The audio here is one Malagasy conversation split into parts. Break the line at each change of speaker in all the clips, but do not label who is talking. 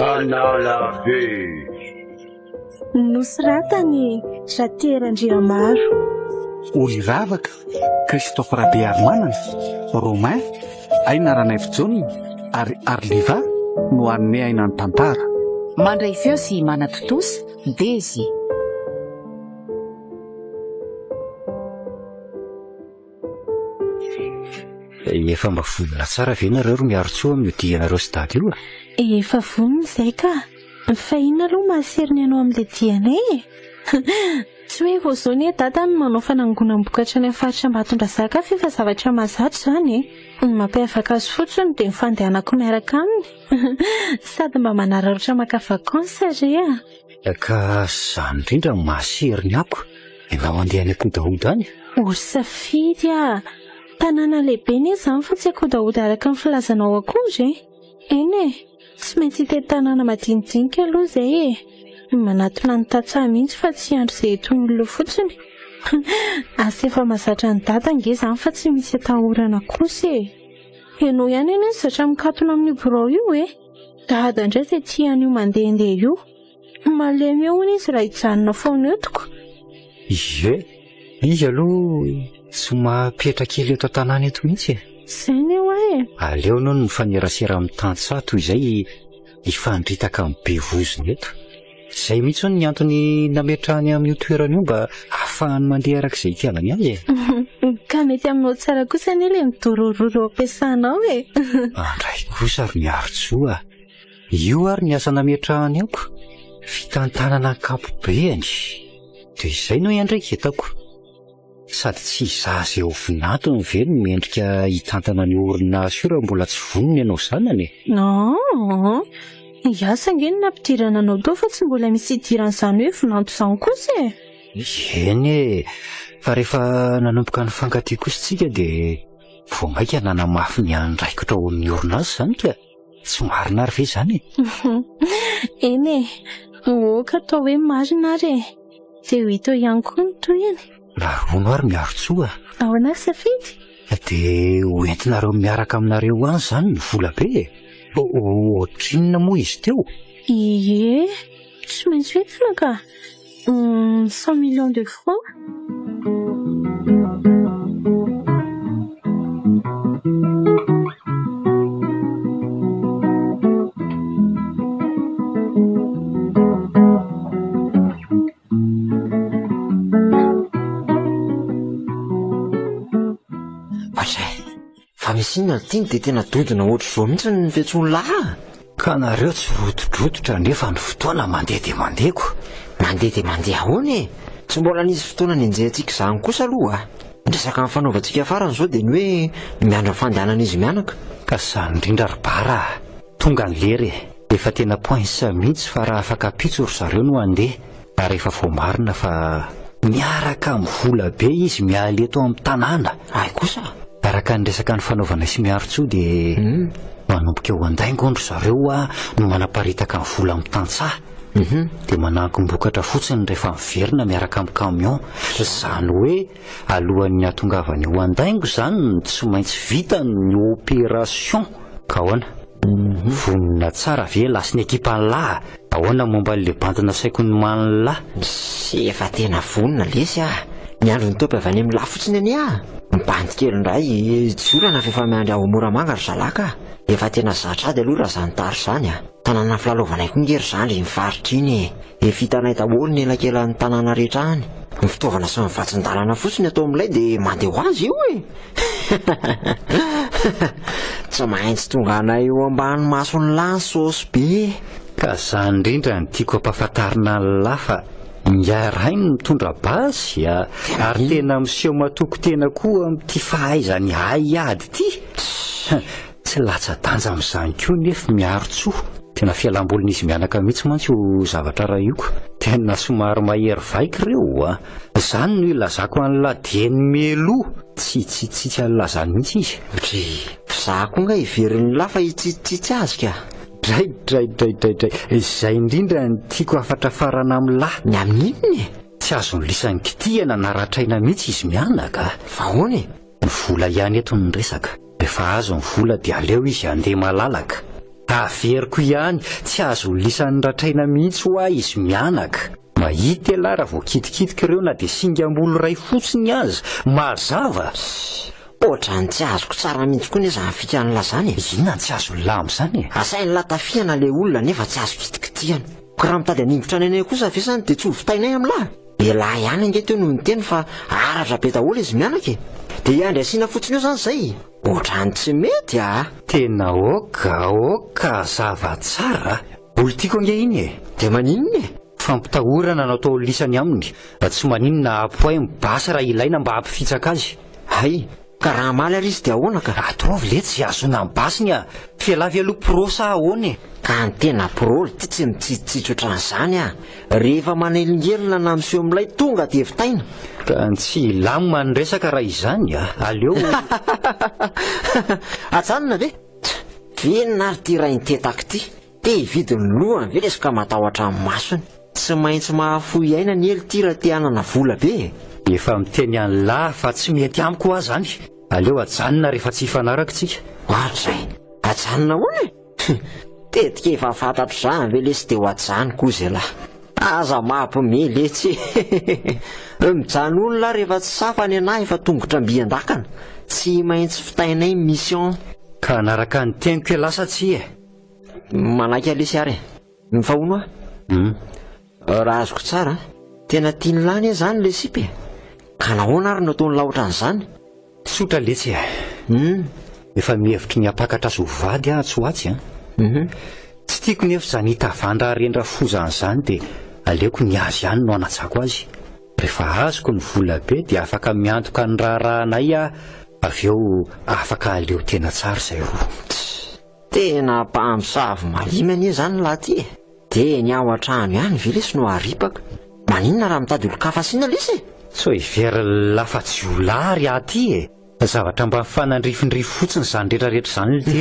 Analave
nosoratany Raterandriamaro,
Ory Ravaka, Christophe Rabearmanana, Romain, Aina Ranaifijony ary Arliva no anome aina ny tantara.
Mandray feo sy manatotosy Dezy.
Efa mba vonona tsara ve nareo ro miaro-tsoa amin'ny dianareo sy dady io?
Efa vonona izay ka, fa inona aloha mahaseriny ianao amin'ilay dianay? Tsy hoe vao zao ny dada no manao fanangonam-bokatra any amin'ny faritra Ambatondrazaka fa zavatra mahazatra izany ny mampiavaka azy fotsiny dia mifandehanako miaraka aminy. Sady mba manararaotra maka vakansa re.
Ka izany indrindra mahaseriny ako. Ianao mandeha any akodahoda any?
Ory safidy tanàna lehibe ny izany fa tsy akodahoda araka ny filazanao akory. Eny tsy maintsy hita tanàna madinidinika aloha izay manatona ny tatsaha mihitsy fa tsy andro izay ton'olona fotsiny. Asa efa mahazatra ny dada nge izany fa tsy misy atahorana kosa. Ianao ihany eny zatra mikatona amin'ny birao io dada indray izay tian'io mandehandeha io. Malemy eo hono izy raha hijanona foana etiko.
Izy aloha tsy mahapetra kely eto an-tanàna eto mihitsy.
Izay ny eo
aleo no mifanerasera amin'ny tantsaha toy izay ifandritaka amin'ny be vozony eto. Izay mihitsy ny antony nametrahany amin'io toerana io mba ahafahany mandeha arak'izay itiavany azy.
Ka mety aminao tsara kosa ny ilay midorororo ampiasanao
Andray kosa ary miaro-tsoa. Io ary ny asa nametrahany ako. Fitantanana ankapobeny. Dia izay no iandraika hitako. Sady tsy izaza eo vinantony ve no mendrika hitantana ny orinasa io raha mbola tsy vonony ianao zanany.
Iasa nge ny nampidirana anao tao fa tsy mbola misy idiran'izany hoe vinanto izany kosa
Eny fa rehefa nanomboka ny fankatia kosa tsika dia vao maika nanamafy ny andraikitra ho ny orinasa izany ka tsy marina ary ve izany
Eny ka atao hoe marina ary dia ho hita ihany koa ny toyany.
Larono ary miaro-tsoa.
Ahoana safidy?
Dia hoentinareo miaraka aminareo any izany ny vola be. Ohatrinona moa izy teo?
Tsy maintsy hoentina ka 100 millions de francs.
Fa misy inona tiny dia tena dodona ohatr' izao mihitsy ny fiantsoan-lahy.
Ka nareo tsy rododrodotra nefa ny fotoana mandeha dia mandehako.
Mandeha dia mandeha ahoana tsy mbola nisy fotoana ny anjehantsika izany kosa aloha Resaka amin'ny fanaovantsika farany izao dia ny hoe miandra fandehanana izy mianaka.
Ka izany indrindra ry bara. Tonga ny lery. Efa tena poinsa mihitsy fa raha afaka pitso ry zareo no andeha. Ary efa vao marina fa miaraka amin'ny vola be izy mialy eto amin'ny tanàna.
Ay kosa.
Araka ny resaka ny fanaovana sy miaro-tsoa dia manomboka eo an-daingo ndry zareo no manaparitaka ny vola amin'ny tantsaha. Dia manankim-bokatra fotsiny rehefa miverina miaraka amin'ny camion. Izany hoe alohan'ny atongavany eo an-daingo izany tsy maintsy vita ny opération. Ka ahoana? Vonona tsara ve lasy ny ekipan'lahy? Ahoana momba le bantina saiko ny man'lahy?
Sy efa tena vonona lesy ny andro ny topy avy any amin'ny lahy fotsiny any Mibandy kely indray tsy olana fa efa miandry ao Moramanga ry zalaka. Efa tena zatra ady aloha raha izany tary izany tanàna filalaovanay koa ngery izany le mivarotra iny. Efa hitanay daholo ny elakelan'ny tanàna rehetra any. Ny fitaovana sy ny vatsin-dalana fotsiny atao amin'ilay dia mandeha ho azy io Tsy maintsy tonga anay eo ambany mason'ny lahy ny saosy be.
Ka izany indrindra ny tiako ampahafantarina ny lahy fa Ngarainy mitondra basy ary tena miseho matoko tena koa amin'ity fahaizany ady ity. Tsy latsa-danja amin'izany koa nefa miaro-tsoa. Tena fialambolin'izy mianaka mihitsy mantsy ho zavatra raha io. Tena somary mahery vaika ireo Izany no ilazako an'la dieny meloa. Tsy alazany mihitsy izy.
Za koa nga iverin'ny lafa hitsitsitsy azy ka.
Dray izay indrindra ny tiako afatrafarana amin'ny lahy
ny amin'inony
tsy azony lisan'ny kitihana naratraina mihitsy izy mianaka
vahoany
ny vola ihany eto ny resaka rehefa azo ny vola dia aleo izy andeha malalaka averiko ihany tsy azo lisan'ny ratraina mihitsy ho ahy izy mianaka mahita elahy raha vao kitikitika ireo na dia singam-bolo ray fotsiny azy mazava
ohatrany tsy azoko tsara mihitsy koa nefa zany fikan'la zany
inona ny tsy azo lamy zany
asainy latafihana le olona nefa tsy azo kitikitihana ko raha mitady haningotra ny anay kosa ve zany dia tsy ho vitainay amin'ny lahy elahy ihany ange noho ny teny fa aratra be daholo izy mianaka dia iandry asiana fotsiny eo zany zay ohatrany tsy mety
tena oka zava tsara olo tiako ange iny
dia maninony
fampitahorana no atao lisany aminy tsy maninona apohay mibasa raha ilaina mba hampifitsaka azy
hay ka raha maly ary izy dia ahoana ka
ataovy le tsy azona mibasiny fialavy aloha pro sa ahoany
ka ny tena pro ty tsy mitsitsitsitsy ohatran'izany rehefa manelinghelona na miseho amin'ilay tonga dia vitaina
ka tsy lamima ny resaka raha izany aleo
atsanona ve venona ary ty raha nitetaka ity te hividiny lohany ve lesaka matahotra amin'ny masony tsy maintsy mahafoy aina ny ely ty raha te hanana vola be
efa miteny any lahy fa tsy mety amiko aho zany aleo ajanona rehefa tsy hifanaraka tsika
ohatray ajanona hoany tetika efa fantatro zany ve lesy dia ho ajanoko izy lahy aza mampimely etsy mijano olona rehefa tsy safany anahy efa tongotra mbian-dakana tsy maintsy fitainay mission
ka anaraka ny teniko lasa tsy
manaiky alesy ary mifahono raha azoko tsara tena tiany lany zany le sipy ka nahoana ary nataony laotra an'izany
sotra letsy efa mihevitry ny apakatra azy hovady tsy hoatsy tsy tiako nefa zany hitavandra rendra fozan'izany dia aleoko ny azy ihany no anatsako azy rehefa azoko ny vola be dia afaka miantoka ny raharahanay avy eo afaka aleo tena tsara izay roa
tena mpamosavy malimy anie zany laha ty dia ny ao an-trano ihany ve lesy no aripaka maninona raha mitady olo-kafa siana lesy
so ivery lafa tsy olary aty zavatra mba mifanandrifindrifo fotsiny zany rehetrarehetra zany l ty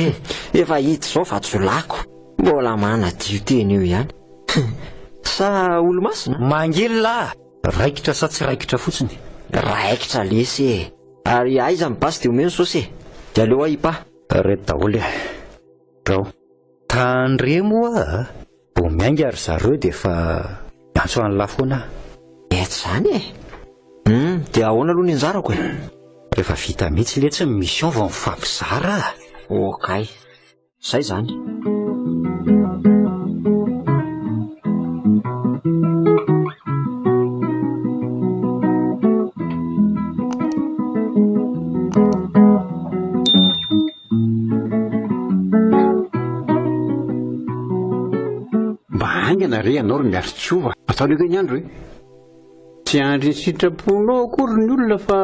efa hita zao fa tsy olako mbola manadio teny eo ihany sa olo masina
mangely lahy raikitra sa tsy raikitra fotsiny
raikitra lesy ary aiza mibasy dia omeno sosy dia aleo ahipa
reto daholo rao tandremoa bo miainga ary zareo dia efa miantso any lafoana
mety zany dia ahoana aloha ny anjarako
rehefa vita mihitsy le tsy mission vao mifampizara
okay zay zany
re anao ry miarotsova ataoneko ny andro tsy andry ny sitraponao akory ny olona fa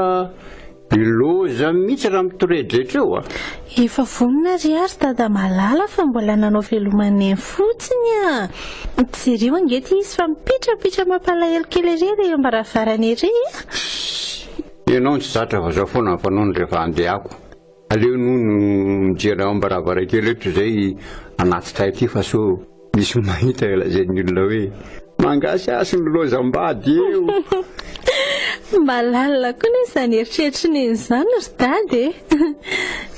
iloza mihitsy raha mitoredretra eo
efa vonina ry ary dada malala fa mbola nanao velomany fotsiny tsy rio angety izy fa mipitrapitra mampalahelo kely ery mba raha varany ery
ianao tsy zatra fa zao foana mpanao rehefa andehako aleo no mijery mbaravarakely eto zay anaty tay aty fa so misy mahita elazany olona hoe mangasy asy ny lozam-bady eo
malalina koa ny izany eritreritry izany ry dady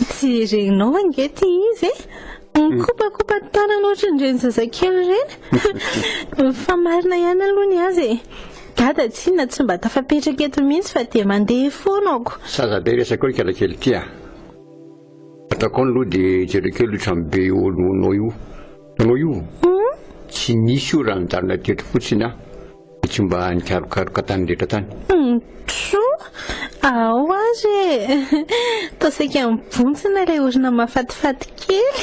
tsy reninao angety izy mikopakopa tanana ohatran'ireny zazakely ireny fa marina ihany aloha ny azy dada tsy inona tsy mba tafapetraka eto mihitsy fa dia mandeha foanako
sazabe resaka eo kelakely ty ataoko any aloha dia jerekely ohatran'be olonao io anao io tsy nisy io raha mijarona tetro fotsiny tsy mba nikarokaroka tany rehetra tany
tro ao azy taosika mibontsina ilay orina mahafatifaty kely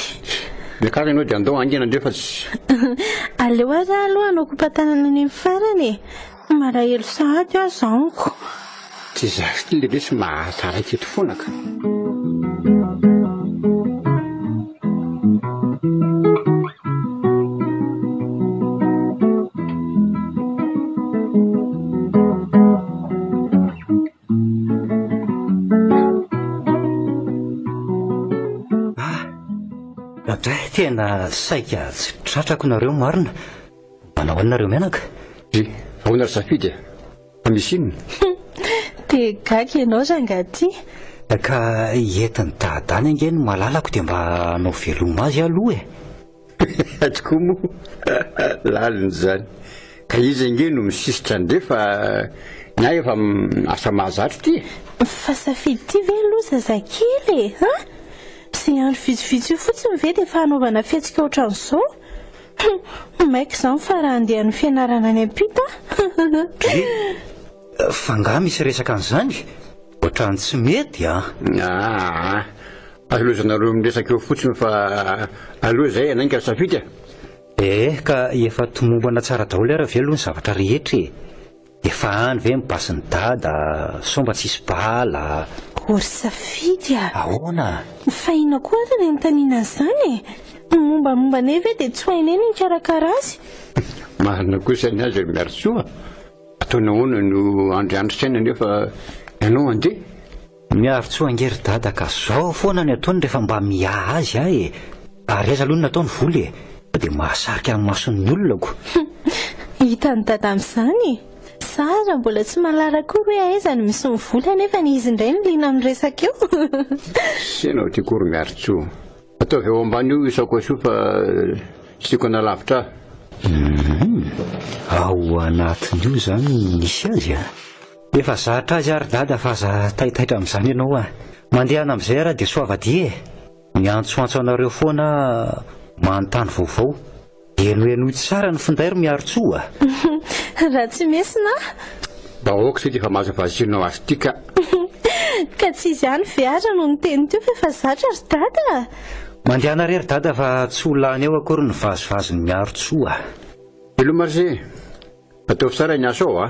miakara ianao dia andao angena ndre fa tsy
aleo azy aloha anao kompatanana ny farany malahelo sahady aho zaniko
tsy zasy le resy mahatsara teto foanaka
tena saika tsy tratrako nareo marina. Manao anareo mianaka?
Ahoana ry safidy fa misy inona?
Dia gaga ianao rangaty.
Ka entiny daadany ange no malalako dia mba hanao veloma azy aloha
tokoa moa laliny zany ka izy ange no misisitra ndefa nyahy efa asa mahazatry ty
fa safidy ty ve aloha zazakely sy andro vitsivitsy io fotsiny ve dia efa hanaovana fiatsika ohatran'izao maika izany fa raha andeha ny fianarana any ampita
fa ngah misy resaka an'izany ohatrany tsy mety
alozanareo miresaka eo fotsiny fa aloha zay anainga safidy
ka efa tomombana tsara daholo ara ve aloha ny zavatra rehetra efa any ve mibasy ny dada somba tsisy bala
ory safidy
ahoana
fa ina koa ary ny taniana an'izany mombamomba ne ve dia tsy hainay ny karakara azy
marina kosa ny azy miarotsoa ataona hoana no andriandrisaina nefa ianao andeha
miarotsoa angery dada ka zao foana ny ataony rehefa mba miaha azy ary aza aloha ny nataony voly dia mahasarika amin'ny mason'ny olonako
hitany dada amin'izany sara mbola tsy malarakory hoe aizany misy mivoly anefa ny izy indray ny lina amin'ny resaka eo
senao ty kory miarotsoa ataovy eo ambany io isako aso fa siko analavitra
ao anatin'io zany nisy azy efa zatra azy ary dada fa za taitaitra amin'izany ianao mandehana amin'izay raha dia soavady miantsoantso anareo foana manontany vaovao enoenoy tsara ny findairy miarotsoa
raha tsy mesina
mba aoka sy ty fa mahazo vazinao azy ty ka
tsy izy any viara no ny teny teo fa efa zatra ry dada
mandehana rery dada fa tsy olany eo akory ny vazovazony miarotsoa
elo marse ataovy tsara ny asa ao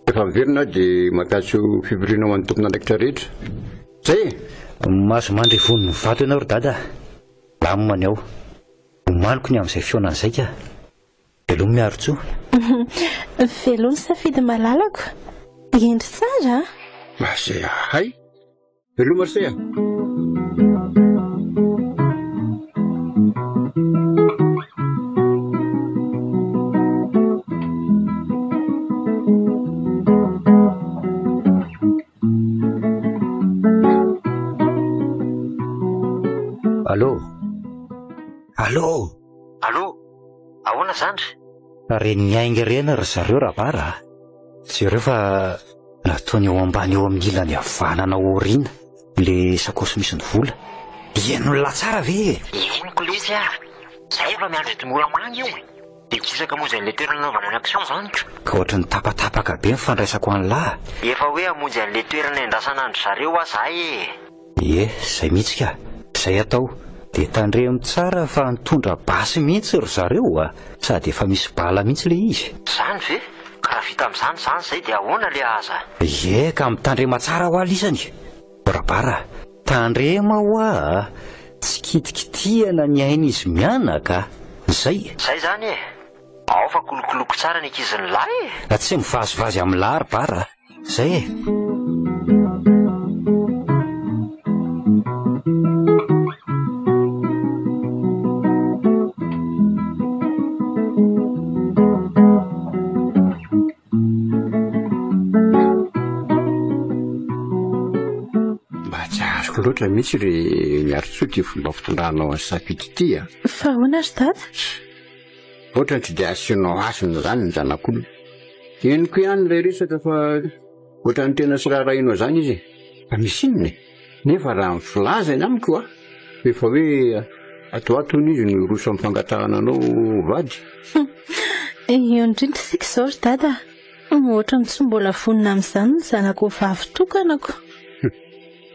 efa miverina dia mampiatso fivoriana ho an'ny tompona andraikitra rehetra zay
mahazo mandry vonony vato ianao ry dada lamomany aho omaniko ny amin'izay fionan'izay ka velomy miarotsoa
velony safidy malalako endry tsara
zay hay velo marse
Allô
ahoana zandry
reny miainga rena ry zareo rabara zareo fa nataony eo ambany eo amin'ny ilany havanana oriana le sakosy misy ny vola ien'olona tsara ve
inoko le izy zay efa miandro timoramanga io dia kisaka moja an'le toerana naovana ny action zany
ka ohatra ny tapatapaka be mifandraisako an'lahy
efa hoe hamonjy an'le toerana endrasana andro zareo zay
zay mihitsy ka zay atao dia tandremo tsara fa nitondra basy mihitsy ry zareo sady efa misy bala mihitsy le izy
zany ve ka raha vita amin'izany zany zay dia ahoana le aza
ka mitandrema tsara ho alisany rabara tandrema ho tsy kitikitihana ny ain'izy mianaka zay
zany ao fa kolokoloko tsara ny ankizin'ny lahy
tsy mivazivazy amin'ny lahy rabara zay
loatra mihitsy ry miarotsoa ty fomba fitondranao any safidy ty
fa ahoana ry dada
ohatra ny tsy dia asianao asina zany ny zanak'olona eniko ihany ilay resaka fa ohatra ny tena sy raharahinao zany izy fa misy inony nefa raha mifilaza iny amiko efa hoe atoatony izy no roso amin'ny fangatahana anao vady
eo indrindra sika izao ry dada ohatra ny tsy mbola vonina amin'izany ny zanako vavy tokanako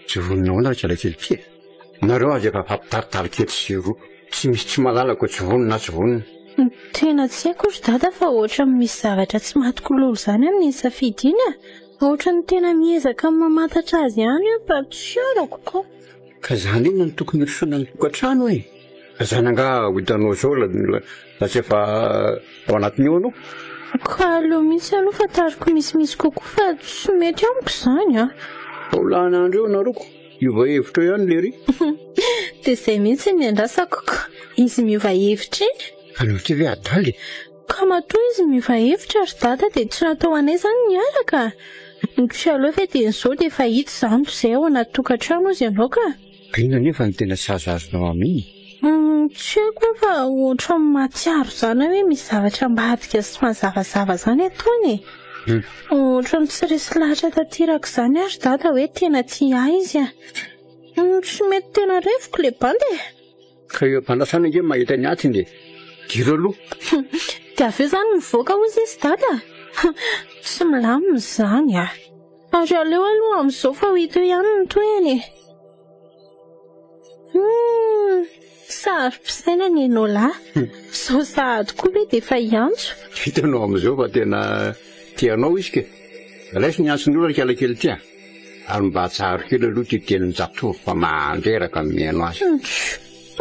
tsy vonina hoana ry tsalakelity nareo azy efa fampitaritary sy roa tsy misy tsy malalako tsy vonina tsy vonina
tena tsy haiko ry dada fa ohatra misy zavatra tsy mahatokololo zany amin'ny safidy iny ohatra ny tena miezaka mamantatra azy ihany fa tsy arako ko
ka zany inona ny tokony rosoana ny tokantrano ka zany anga hitanao zao la tsy efa ao anatiny eo anao
ka aloha mihitsy aloha fa tariko misimisy kokoa fa tsy mety amiko zany
olana andreo naroko iova hevitra ihany lery
dia izay mihitsy ny andrasako izy miova hevitra iny.
Aloha ve adaly?
Ka matoa izy miova hevitra ry dada dia tsy natao anay izany niaraka. Tsy aloha ve dia izao dia efa hita izany izay ao anaty tokantrano izy ianao ka.
Inona nefa ny tena sazazonao aminy?
Tsy haiko fa ohatra matsiaro izany hoe misy zavatra ambadika sy mazavazava izany ataony. Ohatra ny tsy resy lahatra tanteraka izany ary dada hoe tena tia izy a. Tsy mety tena revoko le bandy.
Ka eo am-panasana nge mahita ny atiny dia diro aloha.
Dia avy eo izany mivoaka hozy izy dada. Tsy milamina izany a. Ary aleo aloha amin'izao fa ho hita eo ihany ny toeny. Sary-pisaina ny ianao lahy. Sao sahady koa hoe dia efa hiantso.
Hitanao amin'izao fa tena tianao izy ke. Alaisy ny antsony olona kelakely tia. Ary mba tsaro kely aloha ty teny jatovo fa mandreraka mihaino azy.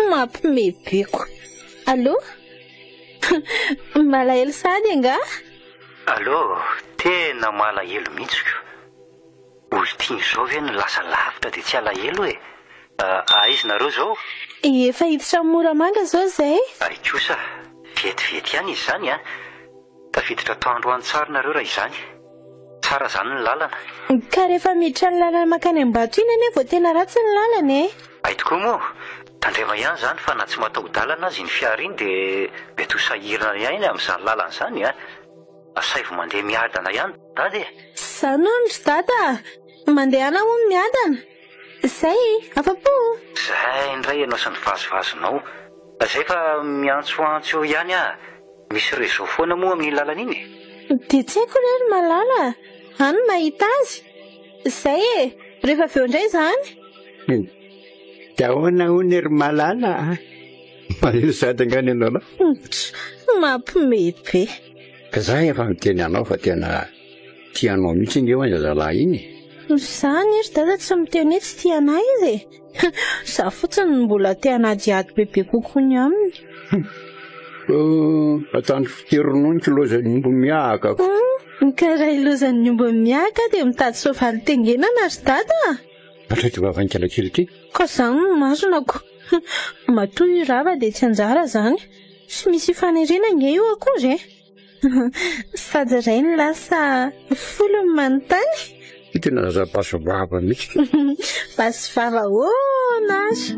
Mampimebeko. Allô? Malahelo sady anga?
Allô, tena malahelo mihitsy. Olon-tiany izao ve no lasa lavitra dia tsy alahelo e. Aiza nareo zao?
Efa hiditra amin'ny Moramanga zao zay.
Ay kosa, vetivety ihany izy izany a. Tafiditra toandro an-tsary nareo raha izany. Tsara izany ny lalana.
Ka rehefa miditra ny lalana makany Ambato iny anie vao tena ratsy ny lalana e.
Ay tokoa moa, tandrema ihany izany fa na tsy mataho-dalana azy ny fiara iny dia mety ho sahirana ihany amin'izany lalana izany a. Asay vao mandeha miadana ihany dada e.
Izany ondry dada, mandehana hono miadana. Zay, afa-po.
Zay indray ianao sy ny vazovazonao. Zay fa miantsoantso eo ihany a. Misy réseau foana moa amin'ny lalana iny.
Dia tsy haiko ry malala. Any mahita azy. Zay e, rehefa avy eo indray izany.
Dahoana hono ry malala. Malahelo sady angany ianao.
Mampimebe.
Ka za efa miteny anao fa tena tianao mihitsy iny eo zazalahy iny.
Izany ry dada tsy miteny hoe tsy tiana izy e. Za fotsiny mbola tiana diady bebe kokoa ny aminy.
Atany fiterononiko lozany ombo miaka.
Karaha ilozany ombo miaka dia mitady soavaly tengenana ry dada.
Atreto vavany kelakely ty.
Ka izany no masonako. Matoa io rava dia tsy anjara izany. Tsy misy fanerena nge io akory e. Sady iray ny lasa folo ny manontany.
Tena zaza paso vava mihitsy.
Paso vava nazy.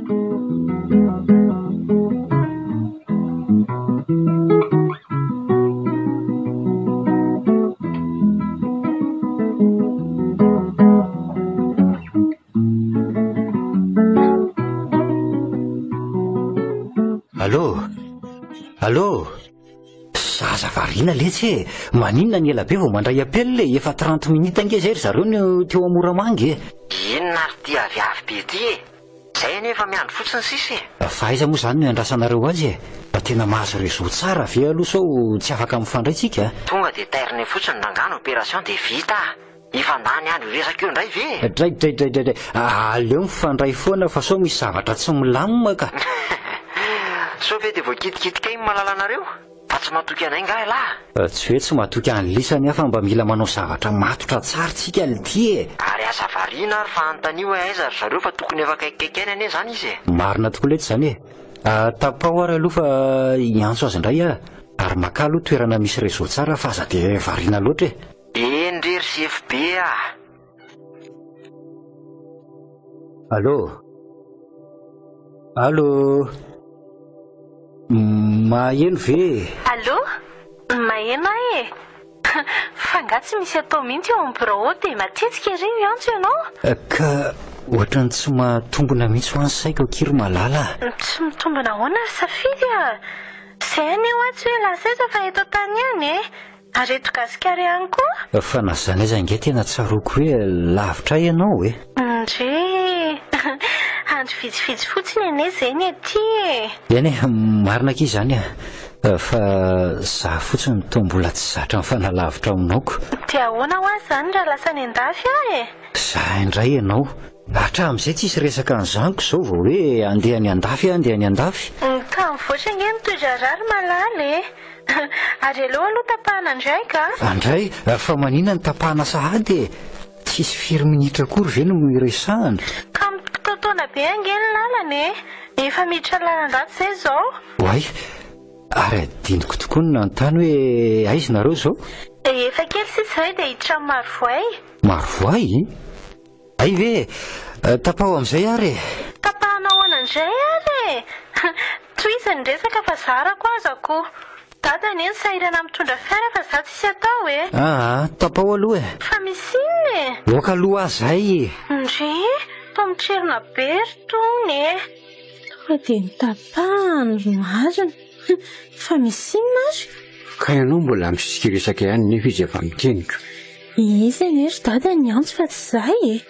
Allô? Zaza variana letsy e. Maninona ny ela be vao mandray apel le efa 30 minutes ange zay ry zareo ny teo Moramanga e.
Inona ary ty aviavy be ty e. Zay nefa miandro fotsiny sisy e.
Faiza moa izany no andrasanareo azy e. Tena mahazo réseau tsara ve aloha sao tsy afaka mifandray tsika.
Tonga dia tairiny fotsiny nangano opération dia vita. Ifandany andro resaka eo indray ve.
Dray. Aleo mifandray foana fa sao misy zavatra tsy milamina ka.
So ve dia voakitikitika iny malala anareo? Fa tsy matoky anay nga lahy.
Tsy hoe tsy matoky an'lisany fa mba mila manao zavatra matotra tsara tsika ality e.
Ary asa variana ary fa antanio aiza ry zareo fa tokony efa kaikikaikaina ane zany izy e.
Marina tokoa letsy izany e. Tapao ary aloha fa hiantso azy indray a. Ary maka aloha toerana misy réseau tsara fa aza dia variana loatra e.
Endrery CFB a.
Allô? Maheno ve?
Allô? Maheno e. Fa nga tsy misy atao mihitsy eo amin'ny birao dia matetika ery miantso ianao.
Ka ohatrany tsy matombona mihitsy ho any saiko kiry malala.
Tsy mitombona ahoana ry safidy a. Izay anie ho tsy hoe lasesa fa eto tany ihany e. Ary eto Gasikara ihany koa.
Fa na izany aiza nge tena tsaroko hoe lavitra ianao e.
Ndre andro vitsivitsy fotsiny ane izay ny aty e.
Eny e, marina ki izany a. Fa za fotsiny toa mbola tsy zatra mifanalavitra aminaoko.
Dia ahoana ho azy izany raha lasa ny an-dafy aho e.
Za indray ianao. Hatramin'izay tsisy resaka ny zanako izao vao hoe andeha ny an-dafy.
Ka mivoatra nge mitondra rary malala e. Ary aleo aloha tapahana indray ka.
Andray, fa manina ny tapahana sahady e. Tsisy firy minitra akory ve no iresahana.
Ka mitotoana be angely lalana efa miditra lalan-dratsy izay izao.
Oay, ary adiniko tokoa ny nanontany hoe aiza nareo izao?
Efa kely sisa izay dia hiditra amin'ny Marovoay.
Marovoay? Ay ve tapaho amin'izay ary?
Tapahana ahoana indray ary toizany resaka fa zarako azako. Dadany eny sahirana mitondra fiara fa za tsisy atao
tapaho aloha
fa misy iny
oka aloha azay
ndre tomitrerina be ritony tonga dia nitapahany marina fa misy iny ary
ka ianao mbola misisikiresaka ihany nefa izy efa mikeniko.
Izy eny ry dadany antso fa tsy izay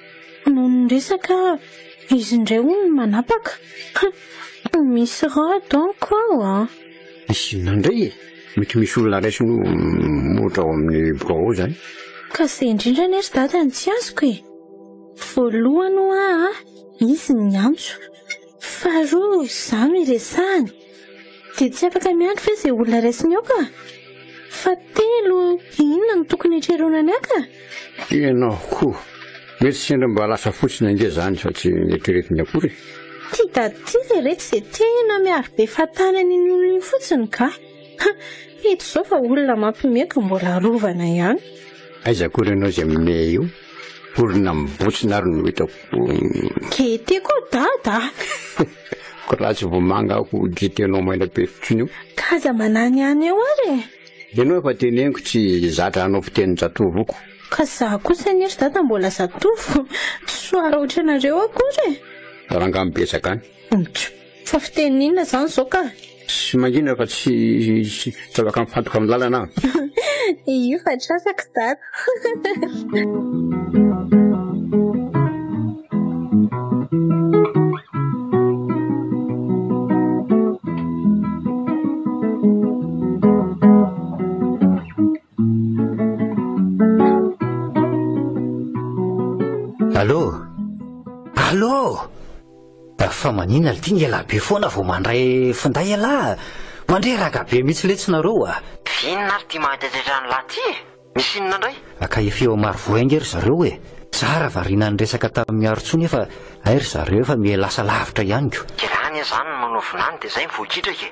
noho ny resaka izy indray hono manapaka misy raha donko ao
Isina indray mety misy olona raisy no motra ao amin'ny birao zany.
Ka izay indrindra ny ry dadany tsy azoko voalohany hoa izy ny antso faharoa za miresahany dia tsy afaka miandry fa izay olona raisiny ao ka fahatelo inona no tokony hitreronany aka
Ianao koa mety sendra mba lasa fotsiny ange zany fa tsy eritreretiny akory.
Tia daty rehetra izay tena miaro be fahatanany iny olona fotsiny ka eto izao fa olona mampimeko mbola rovana ihany.
Aiza kory ianao izay aminay io olona mibotsina ary no hitako
Kety koa dada
ko raha tsy vomanga ako ditenao maina be fotsiny io
kaza manany ihany eo ary
ianao efa teneniko tsy zatra anao fiteny zatovoko
ka za kosa ny ry dada mbola zatovo soara ohatra anareo akory
rangambetsaka any
fa fiteninina zany izao ka
sy mangina fa tsy afaka mifantoka amin'ny lalana
io fa trasako dada
Allô fa manina ity ny ela be foana vao mandray finday ala mandray raga be mihitsy letsinareo
Inona ary ty mahatatratra ny lahy ty misy inona indray
aka efa eo Marovoay ange ry zareo tsara variana ny resaka tamin'ny arotsony efa ay ry zareo efa lasa lavitra ihany ko
kirany zany no manovinany dia zay mivoakitraka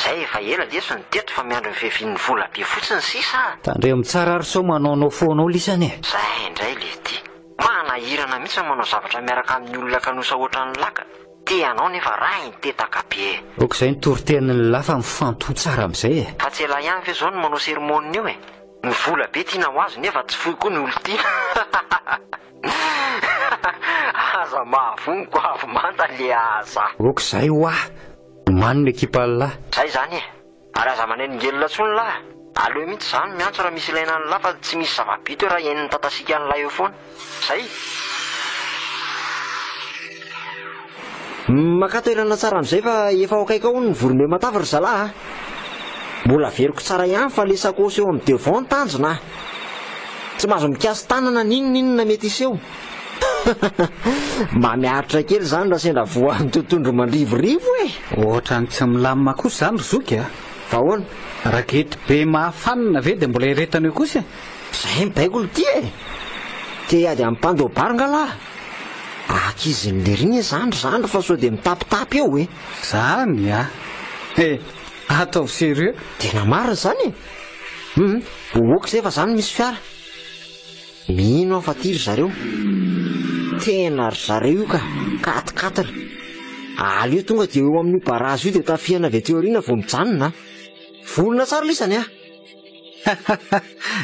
zay efa ela leso ny teto fa miandro mifefin'ny vola be fotsiny sisa
tandre mitsara ary sao manaonao foanao lisany
zay indray le ty manahirana mihitsy manao zavatra miaraka amin'ny olona kanosa ohatran'ny laka tianao nefa raha nitetaka be
ok'izay nitoriteniny lahy fa mifanto tsara amin'izay
fa tsy ela ihany fe zao no manao sermonina io ny vola be tiana ho azy nefa tsy fohy koa ny olo ty aza mahavoniko avy manta le aza
ok'izay hoa maniny ekipa lahy
zay zany ary aza maneno ngelona tsony lahy aleo mihitsy zany miantso raha misy ilaina ny lahy fa tsy misy zava-bito raha eniny tatasika ny lahy eo foana zay makatoerana tsara amin'izay fa efa ao akaika ao ny vorome matavy ry zalahy mbola veriko tsara ihany fa le sakosy eo amin'ny devant tanjona tsy mahazo mikasy tanana ninonina mety iseho mba miaritra kely zany raha sendra voan'ny tontondro mandrivorivo
ohatrany tsy milamina kosa zany ry zoky
fa hoana
rakety be mahafanina ve dia mbola iretana eo kosa
zay mibaiko ty te ady amin'ny pandobaranga lahy akizin'le riny zandro fa sao dia mitapitapy eo
zany atao sérieux
tena marina zany oka zay fa zany misy fiara mino aho fa ty ry zareo tena ry zareo io ka katikatira ala io tonga dia eo amin'ny barazy io dia tafihana avy teo ariana vao mijanona volona tsara lisany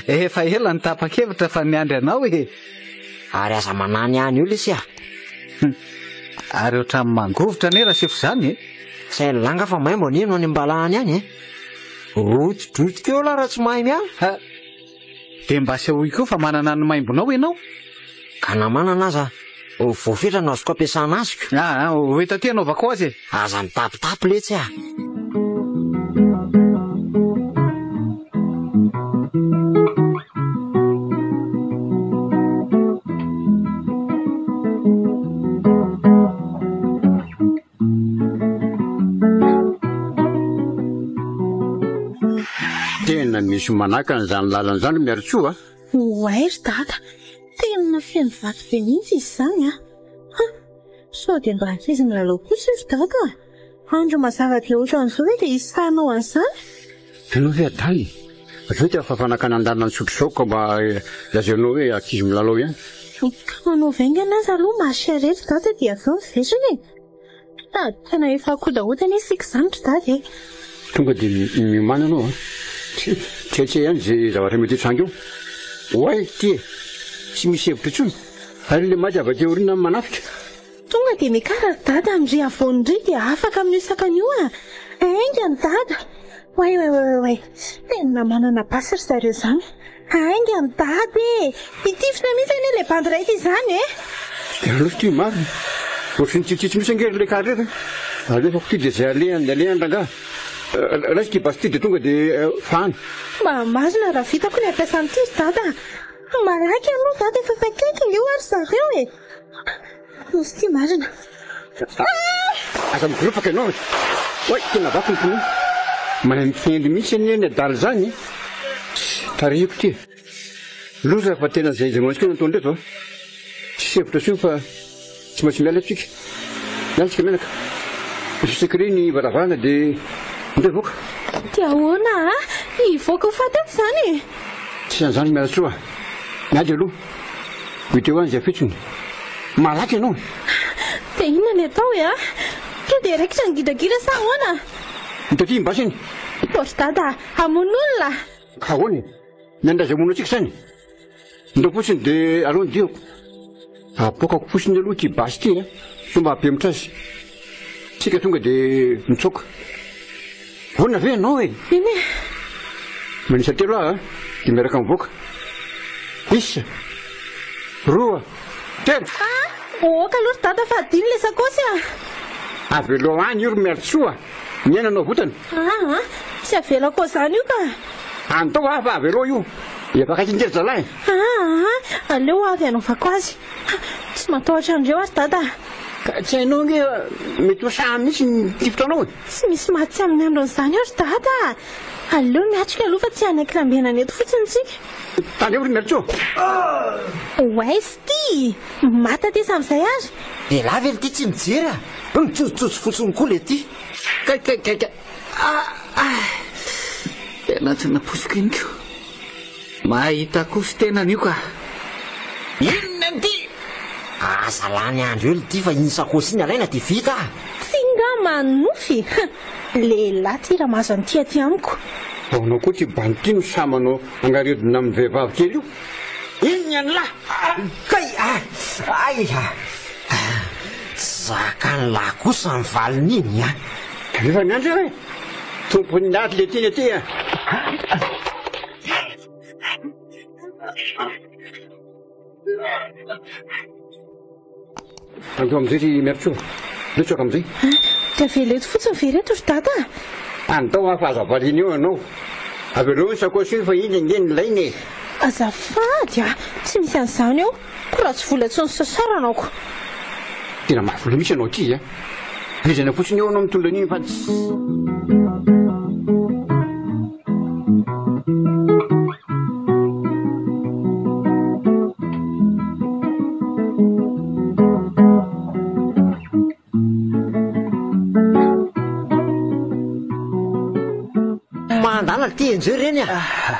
efa ela ny tapa-kevitra fa niandry anao
ary aza manany any io lesy
ary ohatrany mangovotra ne raha sefo zany
say ny langa fa mahay mbo neno any ambalahany any rotodrotika eo laha raha tsy mahay miala
dia mba sy ahoy koa fa manana ny maimbonao ianao
ka namanana aza voafetra no azoko ampiasana aziko
hoeta ty anaovako azy
aza mitapitapy letsy
tena misy manaka n'izany lalana zany miarotsoa
oay ry dada tena feno vaky be mihitsy izy zany sao dia mba izy milalao kosa izy dada andro mazava dia ohatran'izao hoe dia isanao an'izany
ianao hoe aday aveo ty afafanaka nandana ny sotrosaoka mba lazainao hoe ankizy milalao ihany
manao vaingana azy aloha mahasy dada dia aveo miverina e tena efa akodahodana isika izany ry dada e
tonga dia miomana anao tsy ihany zay zavatra mety tranga eo oay ty e tsy misy hevitra intsony ary le maty avy akeo orina manafika
tonga dia mikara ry dada amindry avondry dia afaka amin'io sakan'io ainga ny dada way tena manana basy ry zareo izany ainga ny dada e itifina mihitsy anie le bandiraiky izany e
alofa ty marina ohatrany tsitsitsy misy angery le kary rety alefa ko ty dia zay alehany rangaha raha ty basy ty dia tonga dia fany
mba marina raha vitako le ampiasan'ity ry dada malaky aloha dada efa fakaiky leo ary zareo e osy ty marina
aza migoropaka ianao oay tena bako ny tony manay mifendy mihitsy anie ny adala zany tarihiko ty loza fa tena zay mantsika natao ndreto tsy hevitra sio fa tsy maintsy miala tsika mialatsika menaka misosakire ny varavahana dia ndray voaka
dia ahoana ivoaka ho fatako izany
tsy an'izany miala tsoa miady aloha miteo any zay fitsony malaky ianao
dia inona ny atao e to dia raikitra ny gidagira sa ahoana
mitaty mbasy iny
ry dada amon'olona
ahoany miandraza amono atsika zany ndao fotsiny dia aloha ny diako apokako fosiny aloha ty basy ty fomba ampemitra azy tsika tonga dia mitsoka voana ve ianao e
iny
manisa telo dia miaraka mivoaka isa roa telo
oka aloha ry dada fa adiny le sakosy
avy aloha any io ry miarotsoa miainanao votana
tsy avelako izany io ka
antao fa avy aloha io efa kaiky injery zalahy
aleo avy anaovako azy tsy matahotra andreo ary dada
ka tsy hainao nge mety ho samy mihitsy nitifitra anao
tsy misy maty amin'ny andron'izany eo ry dada aleo miatrika aloha fa tsy hanaiky lambenana eto fotsiny tsika
tany eo ry miarotsoa
oaisy ty mata ty sam'izay ary
dia lavy ely ty tsy mijery mitsotsotsy fotsiny koa le ty
kaikaikaika tena tsy naposiko iniko mahita kosy tenan'io ka inona ty
asa lany andro elo ty fa iny sakosy iny alaina dia vita
tsy nga manofy lehilahy ty raha mahazo an'ity aty amiko
aonao koa ty banty no samanao angaredina amin'ny vehivavy kely io
iny any lahy kay aya zaka ny lahy kosa ny valin'iny
efa miandry hoe tompony naty le tiny aty andro amizay ty miarotsoa letsoaka amizay
dia veleto fotsiny vereto ry dada
antao afa azavaliny eo ianao avy aloha ny sakosy io fa iny nge ny lainy
azafady tsy misy an'izany eo ko raha tsy volantsony sasaranako
tena mahavola misy anao ty vezana fotsiny eo anao mitondra an'iny fa
mandana ty enjeo reny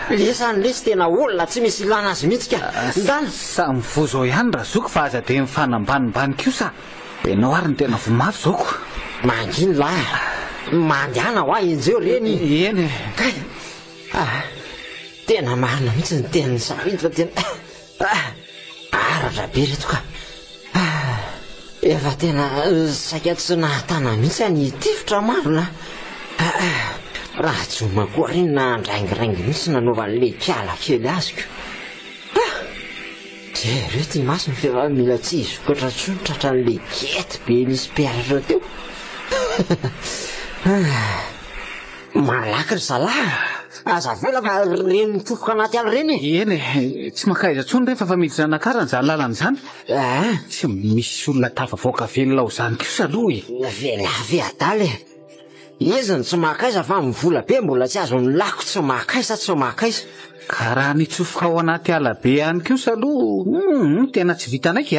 lesany lesy tena olona tsy misy ilana azy mihitsy ka ndana
samy vo zao ihany raha zoko fa aza dia mifanambanimbaniky io sa enao ary ny tena vomafy zaoko
manginy lahy mandehana ho ahy enjeo reny
eny
kay tena marina mihitsy ny tenany sariny fa tena aratra be reto ka efa tena saika tsy nahatana mihitsy any tifitra marona raha joma koa reny na andraingirangy mihitsy nanaovan'le piala kely azoko de reo ty masiny fefa mila tsy izokotra tsony tratran'le gety be misy piaratra teo malaky ry zalahy aza vela fa reny mitofoka anaty ala reny
eny tsy makaiza tsony rehefa fa miditra anakarany zany lalan'izany tsy misy olona tafavoaka velonao zany kosa aloha
velavy adaly izany tsy makaiza fa mivola be mbola tsy azo nylako tsy makaiza tsy makaiza
ka raha nitsofoka ao anaty ala be ihany kosa aloha tena tsy vitanaiky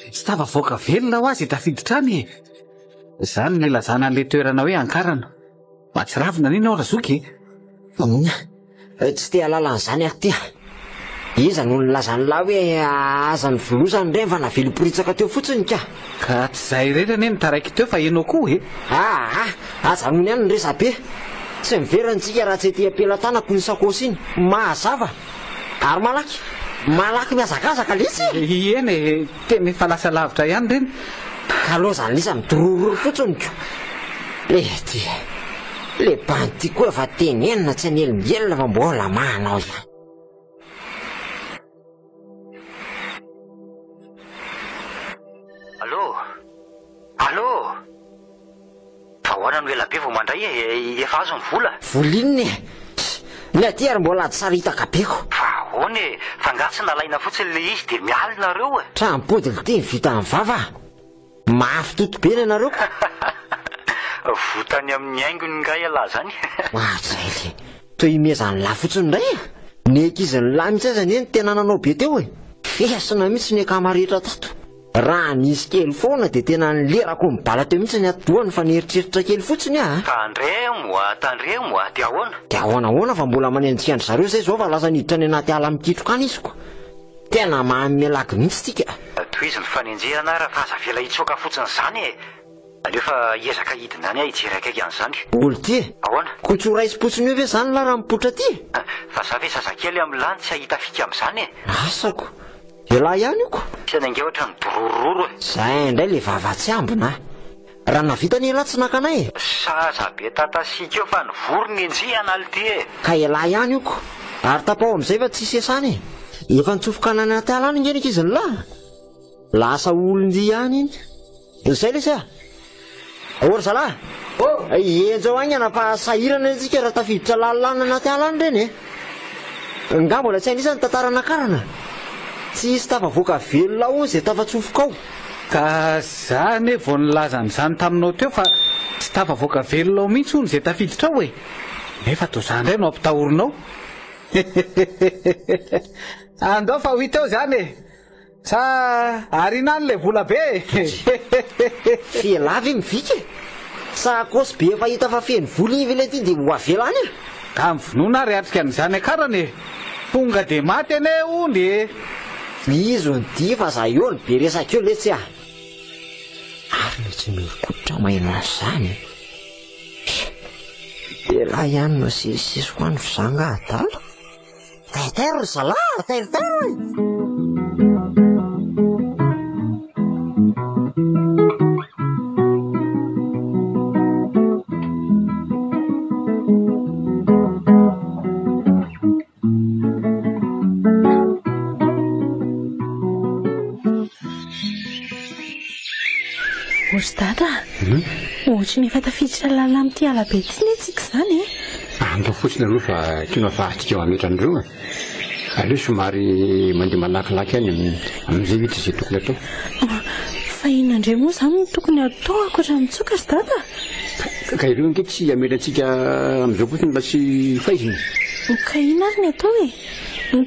tsy tafavoaka velona ho azy tafiditra-trany izany ny lazana an'ilay toerana hoe ankarana matsiravina nina ora zoky
tsy tea lalan'izany aty iza no nylazany lahy hoe aza ny volosany ndray fa navelom-poritsaka teo fotsiny
ka tsy zay rerany e nitaraiky teo fa enao koa
aza nony any ny resabe tsy miverantsika raha tsy ety ampelantanako ny sakosy iny mahazava ary malaky miazakazaka lesy
eny tena efa lasa lavitra ihany reny
ka aloha zany lisa midorororo fotsiny ko ty le banty koa efa tenenina tsy anelongelona fa mbola manao izany
Allô fa hoana no elabe vao mandray efa azo ny vola
volininy ny aty ary mbola ady saritaka beko
fa ahoana fa ngatsy nalaina fotsiny le izy dia mialy nareo
trambodily ty vita amin'ny vava mafy totobeny anareo
votany amin'ny aingony ngay ala zany
zay le toy imezany lahy fotsiny ndray ny ekiziny lahy mitsy azany eny tena nanao be teo fesina mihitsy ny akamarehetra tato raha nisy kely foana dia tena nilerako mibala teo mihitsy ny adohany fa nieritreritra kely fotsiny
tandremo dia
ahoana fa mbola manenjika andry zareo zay zao fa lasa niditra ny anaty ala mikitroka any izy ko tena mamelagy mihitsy tika
toy izy mifanenjehana raha fa aza vela hitsoaka fotsiny zany aleo fa iezaka hidina any hijery akaiky an'izany
olo ty
ahoana
kotsoraisy-potsiny io ve zany la raha mipotra ty
fa za ve zazakely amin'ny lany tsy ahita fika amin'izany
asako elahy ihany io ko
tsy anange ohatra ny dorororo
zay indray le vavatsy ambina raha navita ny elahy tsy nakanay
saza be tatasika eo fa nivorony enjehana ali ty
ka elahy ihany io ko ary tapao amin'izay fa tsisy esany efa nitsofoka nany anaty ala any ngenika izy ny lahy lasa olondy ihany iny zay lesy ahoana zalahy enjao agny anapahasahirana antsika raha tafiditra lalilana anaty ala any reny nga mbola tsy anisany tantaranakarana tsy isy tafavoaka velona o zay tafatsofoka ao
ka zany vao nilazan'izany taminao teo fa tsy tafavoaka velona ao mihitsy ony zay tafiditra ao nefa to zany indray no ampitahorinao andao fa hoiteo zany sa arinany le vola be
fialavy mivika sa kosy be efa hita fa feny vola ivy le ty dia ho avelany
ka mivonona ary atrika an'izany akarany tonga dia maty ane ony
izo ny dia fa za eo ny be resaka eo letsy ary le tsy mirokoditra maheno an'izany ela ihany no sisisy ho any fizanga adala taitairo ry zalahy taitairo
Ozy dada ohatra nefa tafiditra lalana amin'ity alabe ity netsika izany
andao fotsiny aloha fa tiana fahatsika eo ametran'ireo aleo somary mandeha malakilaky any amin'izay hitra izay tokony atao
fa inandray moa izany no tokony atao akoatra mitsoka sy dada
ka ireo nge tsy ametrantsika amin'izao fotsiny mba tsy faiziny
ka ina ary ny atao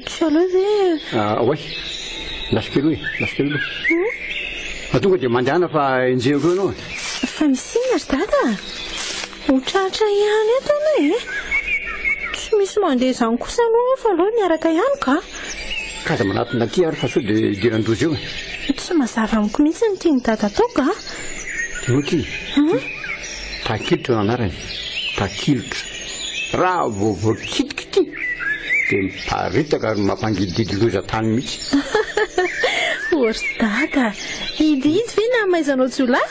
tsy aloha ve
oay lasikely aloha tonga dia mandehana fa enjehako ianao
fa misinna ry dada hotratra ihany eto aloha tsy misy mandeha izany kosa aloha fa aloha niaraka ihany
kaza manatina aty ary fa sao dia idiran-dozy eo
tsy mazava amiko mihitsy ny tiany dada atao ka
oty takilitra no anarany takilitra raha vovoakitika ity dia miparitaka ary mampangididy loza tany mihitsy
ory dada ididy ve na maizanao jiolahy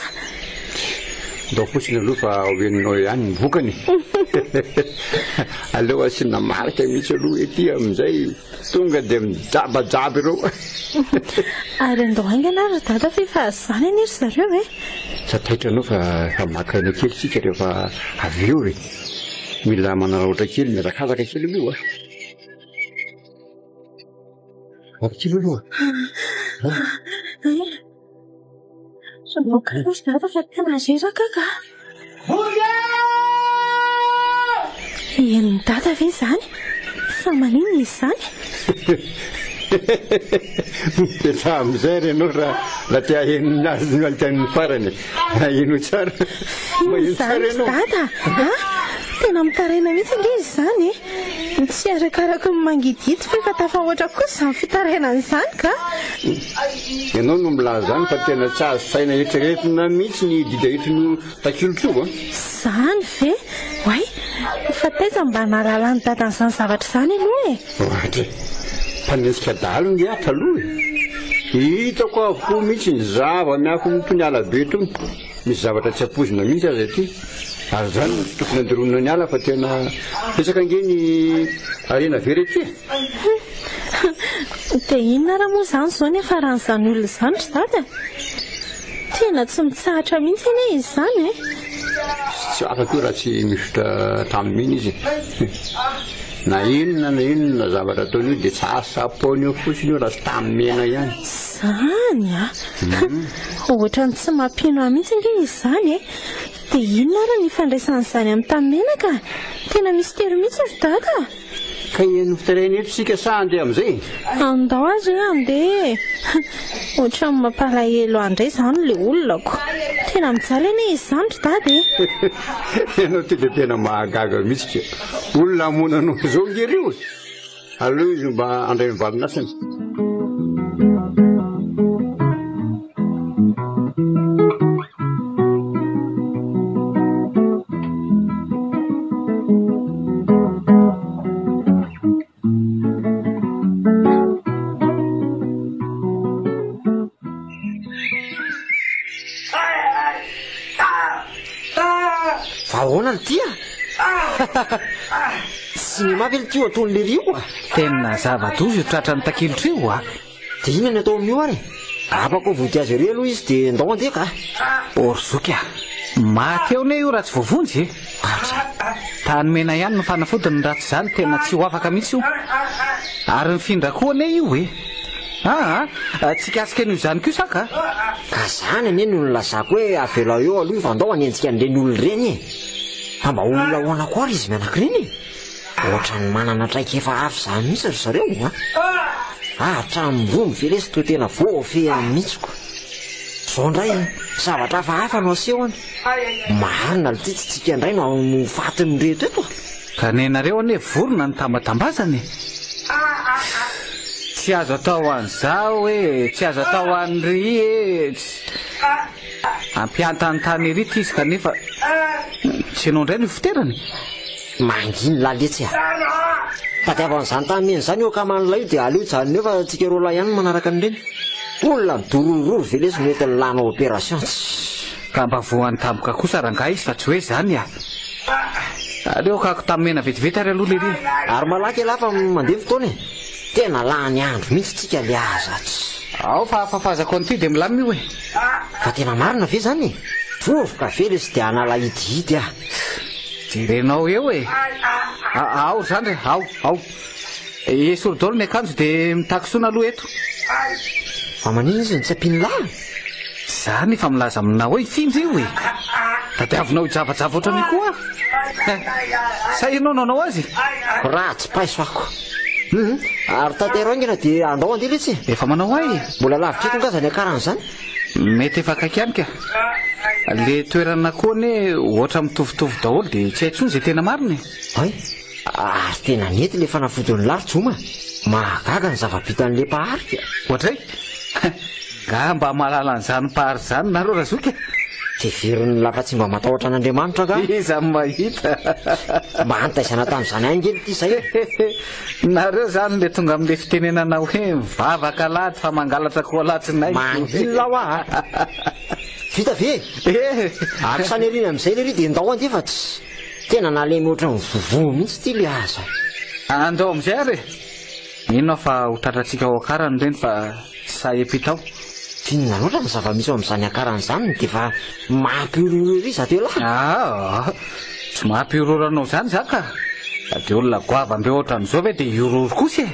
ndao fotsiny aloha fa hoeninao ihany ny vokany aleo asina marika mihitsy aloha ety amin'izay tonga dia mijabajaba ireo
ary andao aingana ry dada fefa zany aniry zareo
tsy ataitra anao fa makaina kely sika rehefa avy eo mila manaraotra kely miazakazaka kely aloha kely aloha
Soboka dada fa tena zeraka ka enony dada ve zany fa manino izy zany
Dia amin'izay renao raha tia henona azy no alitany farany ino tsara
Izany tsy dada tena mitaraina mihitsy nge izy zany tsy arakaraka ny mangidity fa tafahoatra kosa izany fitarainana izany ka
ianao no milaza zany fa tena tsy azo saina eritreretina mihitsy ny didahitiny takilotsoa
zany ve oay fa taiza mba nahalalany dadan'izany zavatra izany aloha
mpanesika dalo nge taloha hitako avokoa mihitsy ny zava miafo mitony alabe tony misy zavatra tsy apozina mihitsy azy aty ary zany tsy tokony andironina ny ala fa tena petsaka nge ny arena very aty
dia inona raha moa izany zao nefa ran'izany olona izany ry dada tena tsy mitsahatra mihitsy anie izy izany
tsy afaka io raha tsy misotra taminy izy na inona zavatra ataony io dia tsy asapaony eo fotsiny io raha tsy tamena ihany
zany ohatra ny tsy mampino ahy mihitsy nge izy izany dia inona raha ny ifandraisan'izany amin'ny tamenaka tena mistero mihitsy ry dada
ka eno fitaraina eto sika sa andeha amin'izay
andao azy hoe andeha ohatra ny mampalahelo andray izany ilay olonako tena mijaly anie izy izany ry dada
ianao ty dia tena mahagaga mihitsy ka olona hamonanao zao ngerio aloha izy mba andray mivalinasany
ahoana ny tia sy ny mavy tio ataon'le rio
tena zava-dozy io tratra ny takilotro io
dia inona ny atao amin'io ary apako vody azy ire aloha izy dia ndao andeha ka
orzoky maty eo ne io raha tsy voavonjy tanymena ihany no fanafodiny ratsy izany tena tsy ho afaka mihitsy io ary nifindra koa ane io tsy kasika an'io izany koa saka
ka zany anie no nylazako hoe avela eo aloha ifandao anenjika an'ireny olona ireny fa mba olona hoana koa ry izy mianakireny ohatra ny manana traika efa afy izany mihitsy ry zareo hatramin'roa mivelesy toa tena voafehany mihitsiko zao indray zavatra hafahafa no asehony marina le titsitsika indray no fatiny reto eto
ka nenareo anie vorona ny tambatambazany tsy azo atao an'izao hoe tsy azo atao an'ry ampiantany tany erity izy kanefa tsy anao indray no fiterany
manginy laletsy tadiavan'izany tameny izany eo ka manolay io dia aleo ijanony eo fa tsika roa lahy ihany manaraka an'ireny olona midorororo velesy no ety ny lana opération
ka mba voan'ny tamboka kosa rangaha izy fa tsy hoe zany aleo kako tamena vetivety ary aloha lery
ary malaky elafa mandeha fotoana tena lany andro mihitsy tsika le azatsy
ao fa afafazako an'ity dia milamina io
fa tena marina ve zany vovoka velesy dia anala hidihidy
jerenao eo ao zany re ao esorodolo ny akanjo dia mitakisoana aloha eto
fa manina izy ny tsy ampiny lahy
zany fa milaza aminao hoe ifindra io tadiavinao ijavajava oatra ny koa sa ianao nanao azy
raha tsy paiso ako ary taterangina dia andao andeha letsy
efa manao ay
mbola lavitra eto ngazany akaran'izany
mety efa kaikanika le toerana koa ne ohatra mitovitovy daholo dia tsy haintsony izay tena mariny
ay ary tena nety le fanafodon'ny larotsoma mahagaga ny zava-bitan'le paharika
ohatray nga mba mahalala an'izany pahary izany nareo raha zoky
tsy veriny lafa tsy mba matahotra an'andriamanitra ka
iza mahita
mba antaizana tamin'izany angely ity zay
nareo zany le tonga amin'le fitenenana hoe mivavaka lady fa mangalatra koa latsinay
mangilona ho ah vita ve ary saneriny amin'izay lery dia ndao andefa tsy tena nalemy ohatra ny vovo mihitsy ty le aza
andao amin'izay ary inona fa hotratratsika ho akarany ireny fa tsy saepitao
finona loatra ny zava-misy ao amin'izany akaran'izany dia fa mampiororo ery zato ela
tsy mampiororanao izany zaka dia olona goavambe ohatra n'izao ve dia iororo kosa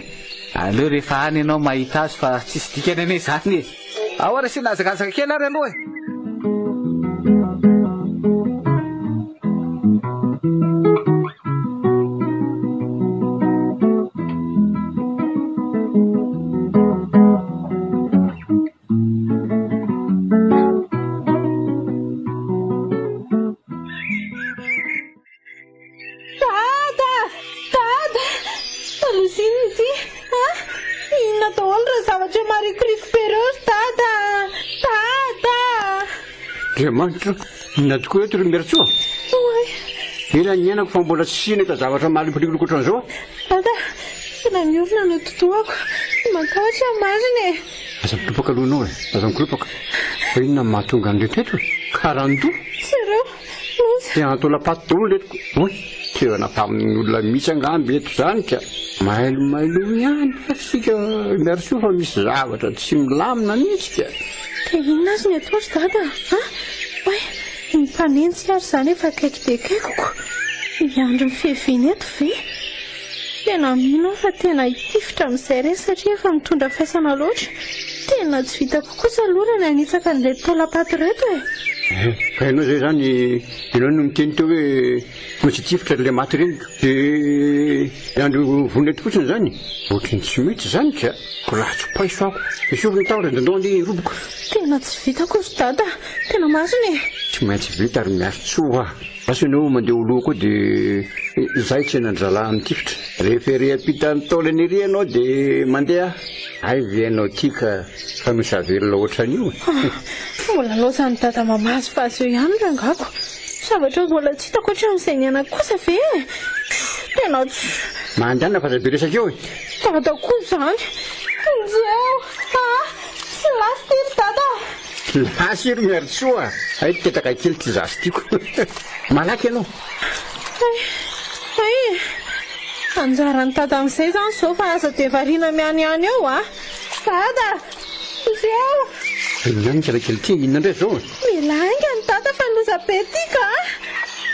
aleo rehefa any ianao mahita azy fa tsisy dikany ane izany ao ary sy nazakazaka kely ary aloha
zavatra marikoriko be reo dada.
Dia manitra na tokoa eto ry miarintsoa. Ina ny ainako fa mbola tsy nahita zavatra marikoriko ohatran'izao.
Dada, tena miorina no totoako. Matahotra marina e.
Aza mikropaka alohanao e. Aza mikropaka. Fa inona mahatonga an'reto eto? Karandoha.
Tsy reo.
Dia antola-paty daholo letiko. Oy, tevana tamin'ny olona misy angamby eto zany ka. Mailomailo ihany fasika miarintsoa fa misy zavatra tsy milamina mihitsy ka.
Dia inona azy ny atao ry dada? Oy, mpanentsy ary zany efa kaiky dia kaikoko. Miandro ny fehiviny eto ve? Tena mino fa tena hitifitra amin'izay reny satria efa mitondra fiasana loatra. Tena tsy vitako kosa aloha raha nanitsaka an'ilay taolapaty reto e.
Ka ianao zay zany ianao no miteny teo hoe no tsy tifitra le maty reny dia andro vonety fotsiny zany. Ohatrany tsy mety zany ka. Ko raha tsy paiso ako. Isovy ny tao ry dandao andeha roboka.
Tena tsy vitako ry dada. Tena marina e.
Tsy maintsy vita ary miarintsoa. Asa ianao mandeha oloha koa dia izay tsy nan-dralahy mitifitra. Rehefa ery ampita ny taolany ery ianao dia mandeha. Ay vienao tika fa misavelona ohatran'io.
Mbola loatra ny dada mamazy fa azy eo ihany rangako. Zavatra mbola tsy hitako ohatran'izay nianako kosa ve e. Tena tsy.
Mandana fa zabe resaka eo e.
Dada koa zany. Injeo. Tsy lasy ty ry dada.
Lasy ry miarintsoa. Ay tetaka kely ty zasy tiako. Malaky ianao.
Anjaran'ny dada amin'izay zany zao fa aza dia variana mianiany eo dada. Injeo.
Inona kelakely ty inona indray zao?
Mila hainga ny dada fa loza be tika.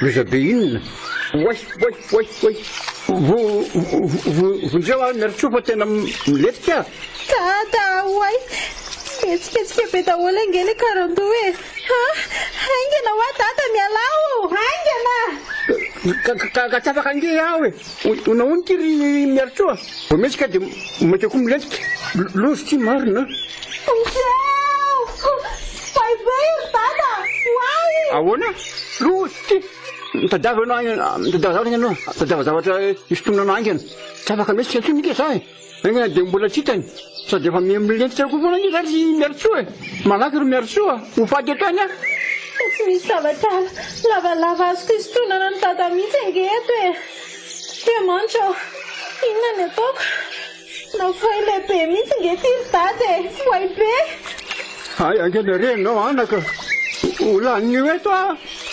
Loza be inona? Oay. Vonjeo miarintsoa fa tena miletika.
Dada, oay. Ketsiketsika be daholo angely karandoha e. Haingana hoa dada mialao. Haingana.
Ka tsy afaka ange aho e. Nahoana ty ry miarintsoa? Vao metsika dia mankeo koa milentika. Lozy ty marina. Ahoana? Lozy ty. Mitadiava ianao. Mitadiava zavatra isotonana angana. Tsy afaka metsika antsony ke za e. Engana dia mbola tsy hitany. Sady efa milentika koa foana izy ry miarintsoa e. Malaky ry miarintsoa. Ho faty atany a.
Tsy misy zavatra lavalava azoko isotonana ny dada mihitsy angeto e. Dia mantsy inona ny ataoko? Nafoy lehibe mihitsy ngety ry dada e. Foy be.
Ay, angena renao anaka. Olan'io eto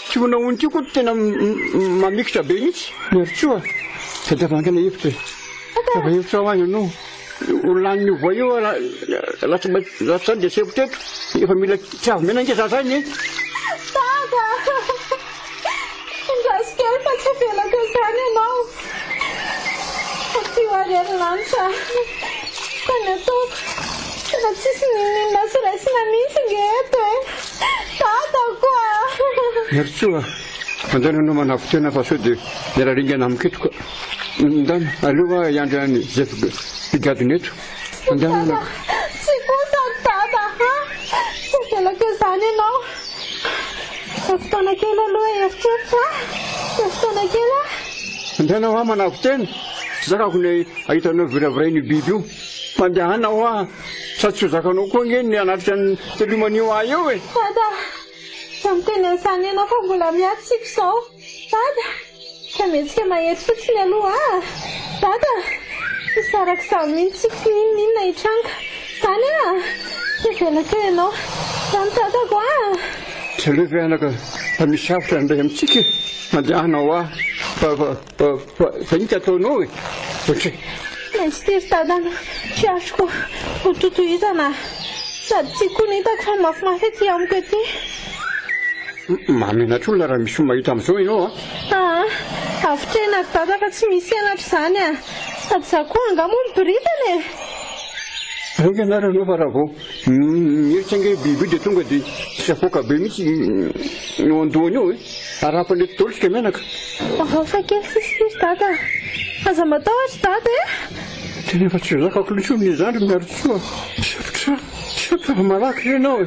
tsy vonahoany ty koa tena mamikitra be mihitsy. Miarintsoa. Sady efa angena hevitra e. Efa hevitra ho any ianao. Olan'io voa io latsany dia sevotra eto. Efa mila tiavy mena nge zazany e.
Dada. Ndrasikely fa tsy velako izany ianao. Ty ariary lanitra. Fa ny ataoko. Tena tsisy ninona sy raisina mihitsy ngeto e. Dada koa.
Miarintsoa. Mandana anao manavotena fa sao dia miararingana amiketo koa. Mandana aloha iandro any zay figadony eto. Mandana anao.
Tsy kosa dada. Tsy velako izany ianao. Fotoana kely aloha eritreritra. Fotoana kely.
Mandana hoa manavotena. Tsy zakako ny ahitanao viravirainy biby io. Mandehana hoa. Sady tsy ho zakanao koa nge ny anatrika ny telomanio ah eo e.
Dada. Tsy miteny an'izany ianao fa mbola miatsiko izao. Dada. Ka metsika mahery fotsiny aloha dada. Isaraka izany mihitsy ninona hitranga. Zany dia velaka ianao. Zany dadako
Tsy aleo ve anaka fa misy savotra ndray amintsika e. Mandehana hoa. Fa iny ty ataonao e. Ohatray.
Maintsy ty ry dadana. Tsy azoko ho totohizana. Sady tsy koa nitako fa mafimafy ety amiko ety.
Mamenatra olona raha misy mahita amin'izao ianao
Avotrena ry dada fa tsy misy enatra izany Sady za koa angamo miboritana e.
Ainga anaranao fa raha vao mieritra ange biby dia tonga dia safoka be mihitsy no andohany eo e. Arapan'eto daholo tsika menaka.
Fa kely sisy dada. Aza matahotra dada e.
Tena efa tsy zakako lotsony izany ry miarintsoa. Sapotra fa malaky ianao e.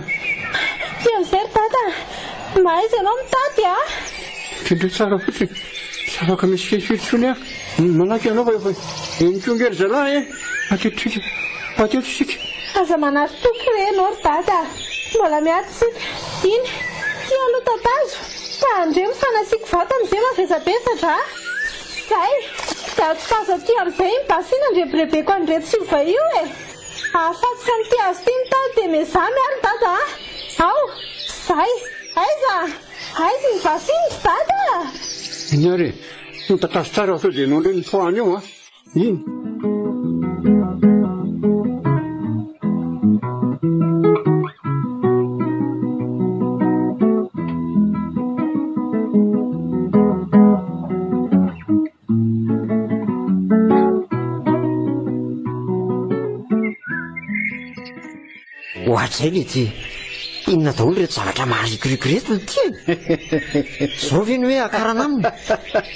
Ty amin'izay ry dada. Mahaiza ianao mitady
Tendreo tsara fotsiny. Tsy afaka misy kehifiry malaky ianao fa efa nitonga ery zalahy e. Pateto sika.
aza manary toky renao ry dada mbola miatsika iny ty aloha tatazo ka andre mifanasiako vata amin'izay mavesabesatra zay da tsy kaza ty amin'izay mibasina andrebrebeko andreto sy va io e afatsika nyty azo ty mitady dia mezamy ary dada ao zay aiza mibasiny ry dada
iny ary no tatazo tsara sao dia ianao ndray ny foany io iny
ohatrizay le ty inona daholo reto zavatra maharikorikoretony ty zao ve ny hoe akarana aminy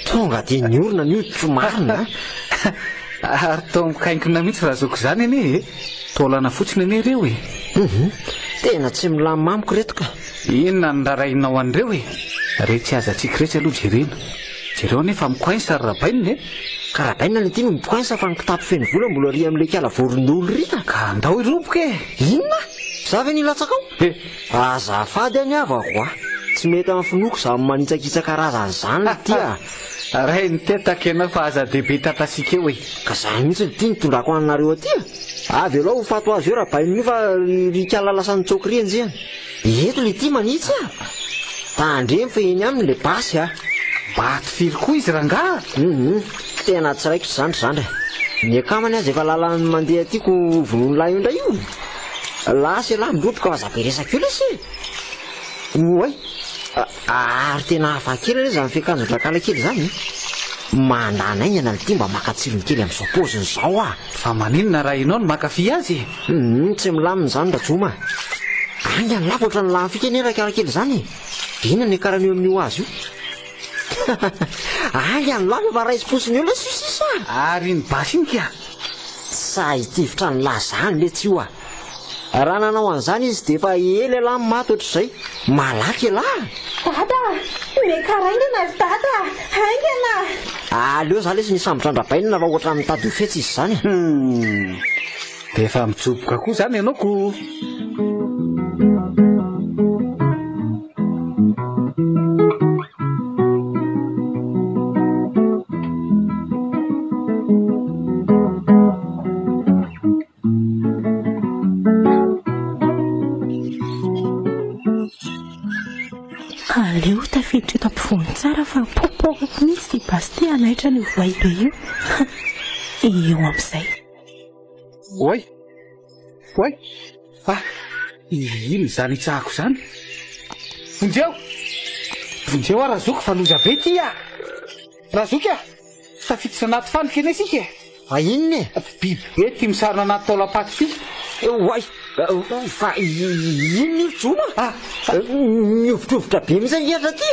tonga dia ny orona ny oditro marina
ary tao mikaingina mihitsy raha zoko izany anie e taolana fotsiny anie ireo e
tena tsy milamamamiko reto ka
inona ny rarahinao an'ireo e retsy aza tsika retsy aloha jerena jereo nefa mikoainsa ry rabainina e
ka rabaina le ty no mikoainsa fa ny kitapo feny vola mbola ry amin'ilay kala voron'olo rika
ka andao iroboka e
inona za ve nilatsaka ao azafady any avako tsy mety amin'ny finoko za manitsakitsaka razany zany le ty
ray nitetaka ianao fa aza dehibe tatasika eo e
ka zany mihitsy ny ty nitondrako anareo aty avy aloha ho fato azy eo rabain'io fa rikala lasany tsoky rianjehany eto le ty manitsy tandremy fa eny aminy le basy
baty firy koa izy rangaha
tena tsy raikitry zandry zandry ny akamany azy efa lalany mandeha tiako vononolahy io ndray io lasy lahy miroboka fa zabe resaka io lesy oay ary tena hafa kely le zany fiakanjo drakala kely zany mandana aingana le ty mba makatsirony kely amin'izao poziny zao
fa maninona raha ianao no makafy azy
tsy milaminy zany rajoma anga ny lafo oatra ny lafika eny rakala kely zany ina ny akaran'io amin'io azy io anga ny lafo fa raisy-posiny eo le sisisa
ary ny basinika
sa hitivitra ny lazany le tsy io raha nanao an'izany izy dia efa ely alahy maty ohatr'izay malaky alahy
dada mekaraingana ry dada aingana
aleo za lesy nisambotrandra-bainina fa ohatra mitady ho fetsy izy zany
dia efa mijoboka koa zany ianaoko
aleo tafiditra eto ampivony tsara fa popokako mihitsy dia basy ty anaitra ny voaibe io eo amin'izay
oay ino zany itsahako zany vonjeo rahazoko fa loza be ty rahazoky tafiditra anaty fandoka eny isika
inona
biby be ty misarona anaty taolapaty ty
oay fa ino joma miovitrovotra be mihitsy angeratra ty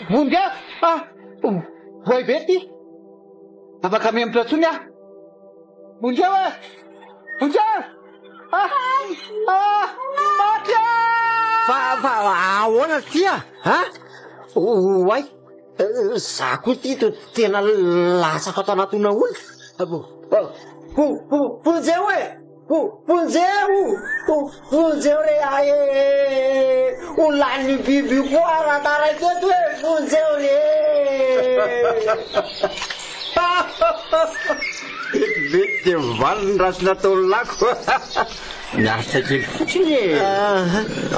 vonjeo voay be ty afaka miembotra tsony vonjeo maty
fa ahoana ty oay za koa ty to tena latsaka ato anatona olona vonjeo vonjeo re olany biby koa rataraketo vonjeo re
mety dia mivaliny raha sy nataony lako miaritra kely fotsiny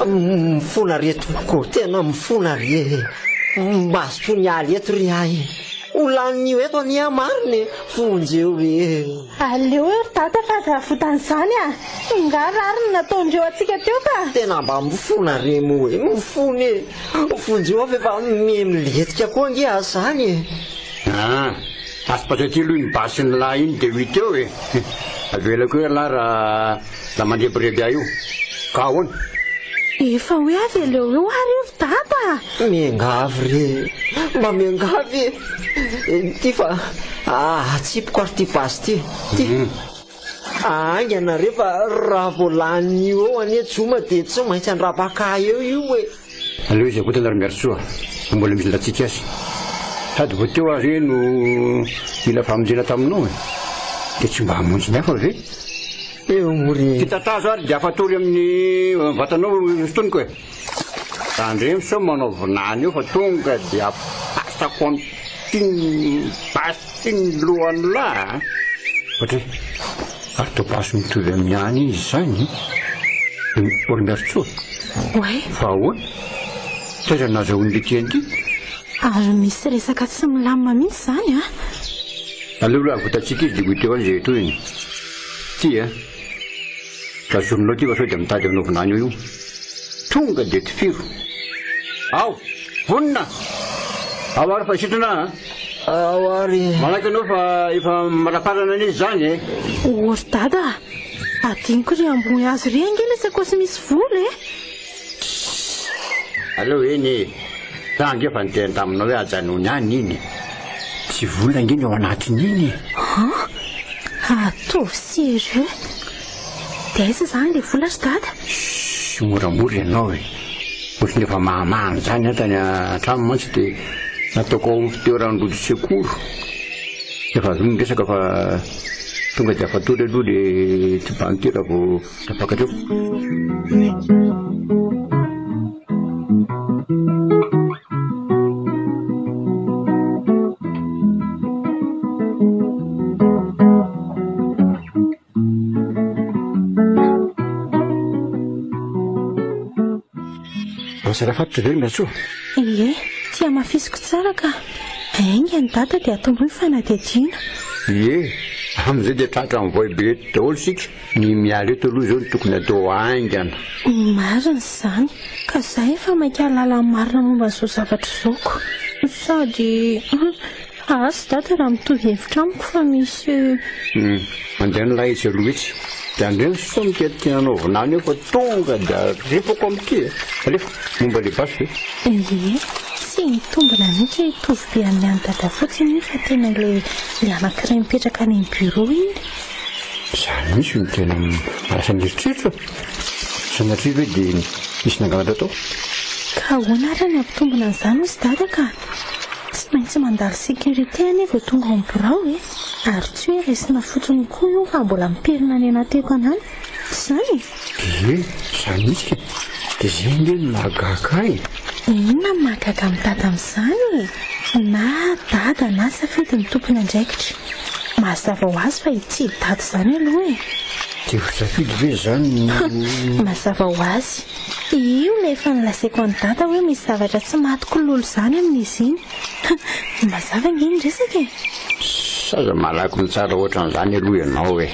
mifona retoko tena mifona re mbazoko ny aly eto re olan'io eto any mariny vonjeo re
aleo ry dada fa aza votan'izany nga rariny nataondreo atsika teo ka
tena mba mifona re moe mifony vonjeo avy efa miletika koa ange azany
asipatra ty aloha ny basiny lahy iny dia huit eo avelako hoe lahy raha mandrebireby ahy io ka ahoana
efa hoe avy aleo eo ary io ry dada
miangavy re mba miangavy ty fa atsipoko ary ty basy ty aingana re fa raha voalan'io eo anie joma dia tsy maintsy andrapaka eo io
aleo izy akotana ry miarisoa mbola misy latsika azy sady vo teo azy no mila famonjena taminao dia tsy mba hamonjy ny hafa ve
eo mory
fitatrazo ary dia afatory amin'ny vatanao fotoniko e randreny so manao vinany io fa tonga dia apasako am'tiny lohany lahy ohatra ary topaso mitovy amin'ny any izy zany orimiarotsoa
oay
fa ahoana taiza nazahoany le tianyity
ary misy resaka tsy milamina mihitsy zany a
aleolo ary votatsika izy de goiteo any zay toyny ty a ka zorinao ty fa sao de mitady aminao vinany io tonga de tifiro ao vonina ao ary fa sitrana
ao ary
manaky anao fa efa maraparana anizy zany e
ory dada adiniko ry ambony azy ry angela sy akosy misy vola e
aleo eny tange efa niteny taminao hoe ajanony any iny tsy vola ngeny ao anatin'iny
atovy sérieux de aiza zany le vola ry dada
sy moramora ianao e ohatrany efa mahamahany zany atany antramo mantsy de nataoko ao fitoeran'rojo sekoro efa azo miresaka fa tonga de afatory aloha le ty bankiera vo tapakatreo masarafatotra zay miatsoa
ie tia mafisiko tsara ka ainga ny dada de ataonao mifanadihadiana
ie am'izay de tratra mivoy be daholo sika ny miala eto aloha zao ny tokony atao aingana
mariny zany ka zay efa mainka lala marina momba n'izao zavatra zaoko sady asy dada raha mitovy hevitra amiko fa misy
mandeha ny lahy etsy aloha etsy de andreny so miketikinanao vinany eo fa tonga da refako amity alefa momba le basy ve
ie tsy mitombona mihitsy tovy be amin'ny any dada fotsiny fa tena le anankiray mipetraka any amin'ny bureau iny
zany misy ny tena asanyeritreritra sanatria hoe de misy nangalatra tao
ka hoana ary ny ampitombona an'izany ozy dada ka tsy maintsy mandalo sécurité any vao tonga ao birao e ary tsy hoe resina fotsiny koa io fa mbola miperina any anateko anany zany
zany misy de zay nge ny mahagaga e
inona ny mahagaga amin'ny dada amin'izany na dada na safidy ny tompony andraikitra mazava ho azy fa itsy dada zany aloha e
de ho safidy ve zany
mazava ho azy io nefa nilasaiko any dada hoe misy zavatra tsy matoko lolo zany amin'izy iny mazava nge ny resaka e
saza malaky ny tsara ohatran'izany aloha ianao e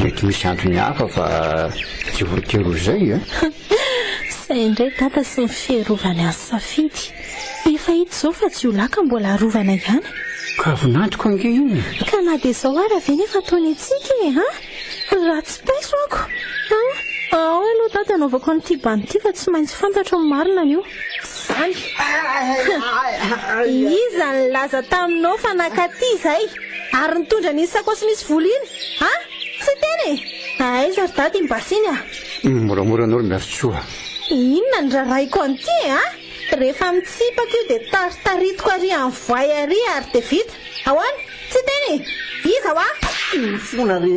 mety misy antony hafa fa tsy voatero zay a
zay indray dada sy ny fiarovany azy safidy efa hita zao fa tsy ho laka mbola arovana ihany
ka vonantoko ange iny
ka na de zao ary ave nefa ataony atsika e raha tsy paiso ako ao aloha dada anaovako an'ity banity fa tsy maintsy fantatra ny marina an'io zany iza ny laza taminao fa nakaty zay ary nitondra nisy sakosy misy vola iny tsy teny aiza ry dada imbasiny
moramora anao ry miarotsoa
inona ny raraiko an'ity rehefa mitsipaka io de taritaritiko ary amin'ny voay ary ary de vita ahoana tsy teny iza hoa
mifona re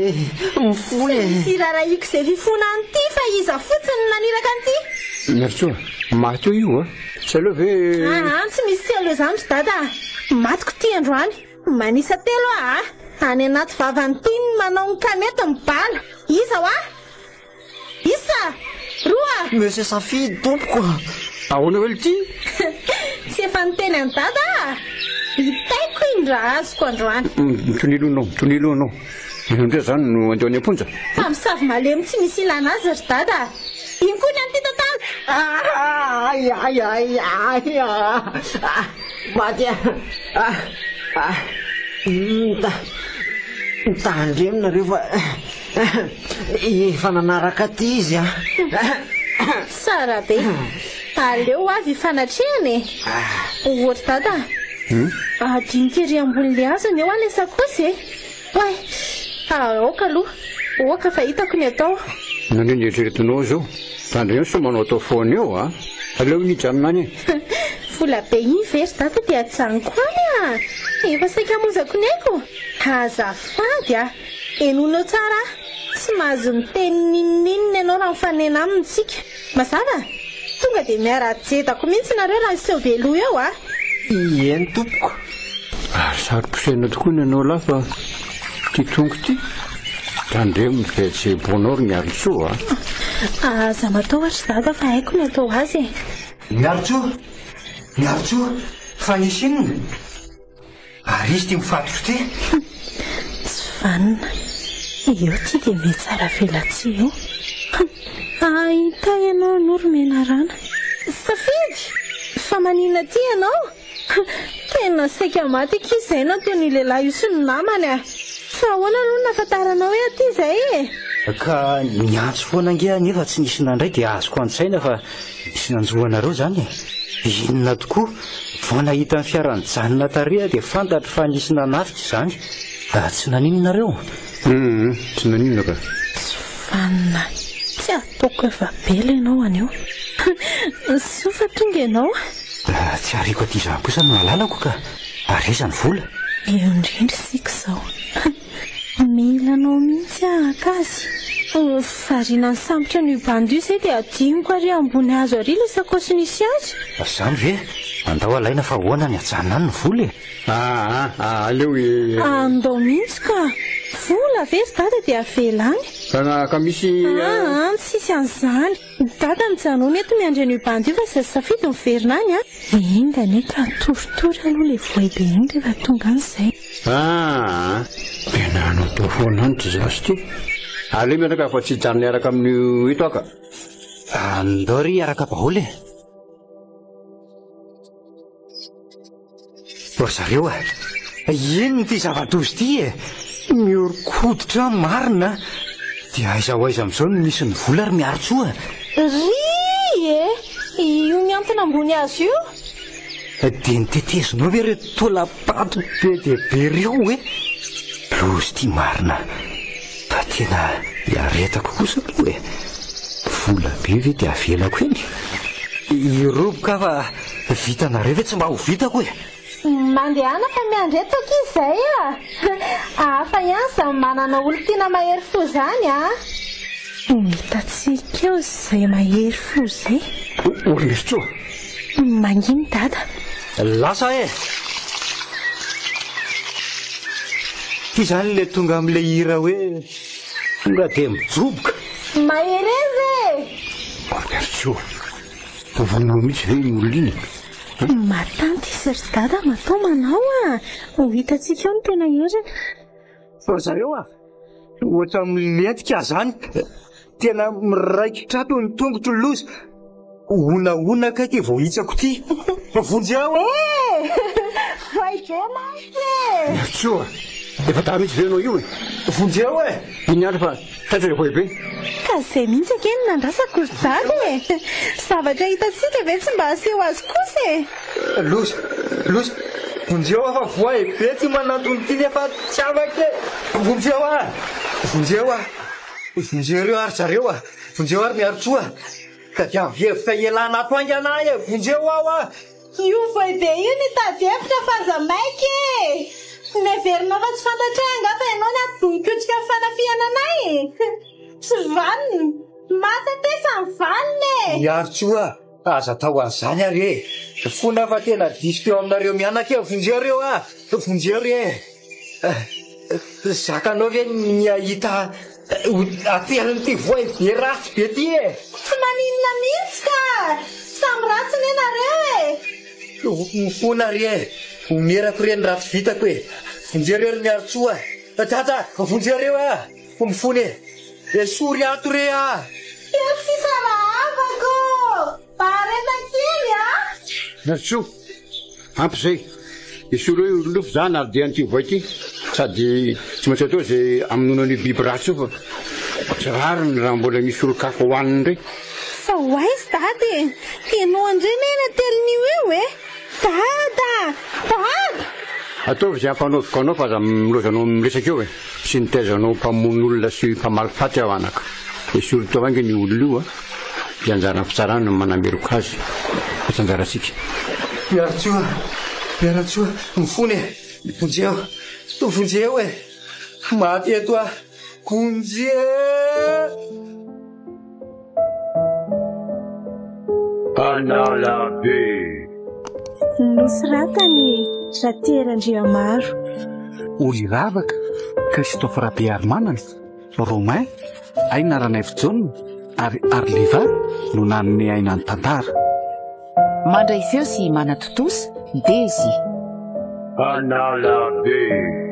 mifona
sy raraiko zay fifona an'ity fa iza fotsiny naniraka an'ity
miarotsoa maty eo io tsy aleo ve
tsy misy tsy aleo zany ry dada matiko ty androany manisa telo any anaty vavanytiny manao ny kanety mibala iza hoa isa roa
monsieur safidy tompoko
ahoana hoe ty
tsy efa niteny any dada hitaiko iny raha azoko androany
toniloanao indray zany no andeo any amponjaamisavy
malemy tsy misy ilana azy ry dada iny koa ny an'ity tantara
maty mitandremina rehefa efa nanaraka ty izy
tsara be aleo avy ifanatrehany ohatra dada adinikery ambony le azony eo any sakosy oay aoka aloha oaka fa hitako ny atao
nandre ny eritreretinao zao tandre eo so manao atao foana eo aleo nidra aminany
vola be iny very dada de atsaniko any efa saika mozako ny aiko azafady enonao tsara tsy mahazo miteny ninninina ianao raha mifanena amintsika mazava tonga dia miara-jetako mihitsy nareo raha niseho veloha eo a
eny tompoko
saroposaina tokoa ny anao lafa ty tongo ty tandre mifetsy bonor miarotsoa
za matao ohatra dada fa haiko ny atao azy
miarotsoa fa isinina ary izy ty mifatotro ty
tsy vanina eo ty dia mety tsara velatsy eo ahita ianao noromena rana safidy fa maninona ty ianao tena saika maty aky izay natao ny lehilahy io sy ny namany fa ahoana aloha nafantaranao hoe aty izay
ka niantso foana ange nefa tsy nisy nandray dia azoko an-tsaina fa nisy nanjoanareo zany inona tokoa vao nahita ny fiarany janona tareha dia fantatro fa nisy nanafika izany tsy naninonareo
tsy naninona ka
tsy vanina tsy ataoko efa bela ianao anio so fa tonga ianao
tsy ariko aty izany kosa no alalako ka arezany vola
eo indrindry sika izao milanao mihitsy akazy variana ny sambotra ny bandio izay dia adiniko ary ambony azo ary ilay sakosy nisy azy
zany ve andao alaina fa hoana ny ajanona any ny vola
aleo
andao mihitsy ka vola very dada dia avelany
ka misy
tsisy an'izany dada mijanona eto miandry ny bandio fa sy safidy miverina any engane ka toritory aloha le voaibe iny rehefa tonga an'izay
tena anao tofoana anytry zasy ty aleo mianaka fa tsy hijanona iaraka amin'ny ito aka
andao ry araka baholy zareo ino ty zava-dozy ty miorokoditra marina dia aiza ho aiza amin'izao no nisy ny vola ry miarotsoa
io miantona ambony azo io
dia nitetezinao ve re tolapato be dia be reo lozy ty marina fa tena iaretako kosa to vola be ve dia avelako eny iroboka fa vitanareo ve tsy mba ho vitako
mandehana fa miandretako izay afa ihany za manana olo tiana mahery fo zany hitatsika eo zay mahery fo zay
orlesoa
manginy dada
lasa ty zany le tonga am'le hira hoe tonga dia mijoboka
mahery ezy
orlesoa vovinao mihitsy ve ny olona iny
matanty izy ry dada matao manao ho hitatsika eo ny tena heriny
fa zareo ohatra milentika zany tena miraikitrato ny tongotro lozy ona kaiky vao hitsako ty vonjy ao
soa efa tara mihitsy venao io
vonjy ao
iny andro fa tatra le voibe
ka zay mihitsy akeny nandrasako ry dada zavatra hitatsika ve tsy mba aseho azy kosa
lozy vonjy ao fa voaibe ty manantony ty nefa tsy afaka vonjy ao vonjy reo ary zareo vonjy ao ary miarotsoa ka dia mivevitra ialana ato aingana vonjy ao
io voibe io nitady hevitra fa za maiky neverinao fa tsy fantatra anga fa ianao ny adonikotrika fanafiananay tsy vaniny matatesa ny vaniny
miarotsoa aza tao an'izany ary fona fa tena diso teo aminareo mianaka vonjereo vonjereo zakanao ve miahita ateriny ty voaibe ratsy be ty
tsy maninona mihitsy ka samby ratsy ny nareo
mifona ry omerako reny ratsy vitako vonjereo ry miarotsoa tata vonjereo mifony sory ato re
sisarahavako parena kely
natso ampy zay isolo hoe lofo zany ary dia an'ity voa ity sady tsy maintsy atao zay aminonany biby ratsy io fa tsy rariny raha mbola misy olo-kafa hohaniny ndray
fa hoaizy dady ianao andray nena telon'io eo dada
ataovy zay ampanaoviko anao fa za milozanao miresaky eo sy nitaizanao mpamono olona sy mpamariky faty aho anaka dia surtout avange ny olona io dia anjara fitsarana manameriko azy fa tsy anjaratsika
miaratsoa mifony vonjeo maty eto
Kunzie Analabe
Nosy ratany Raterandriamaro
Oly ravaka Christophe Rabearmanana Romain Aina Ranevy ary Arliva no nanome aina ny tantara.
Mandray feo sy manatotosy Désy
Analabe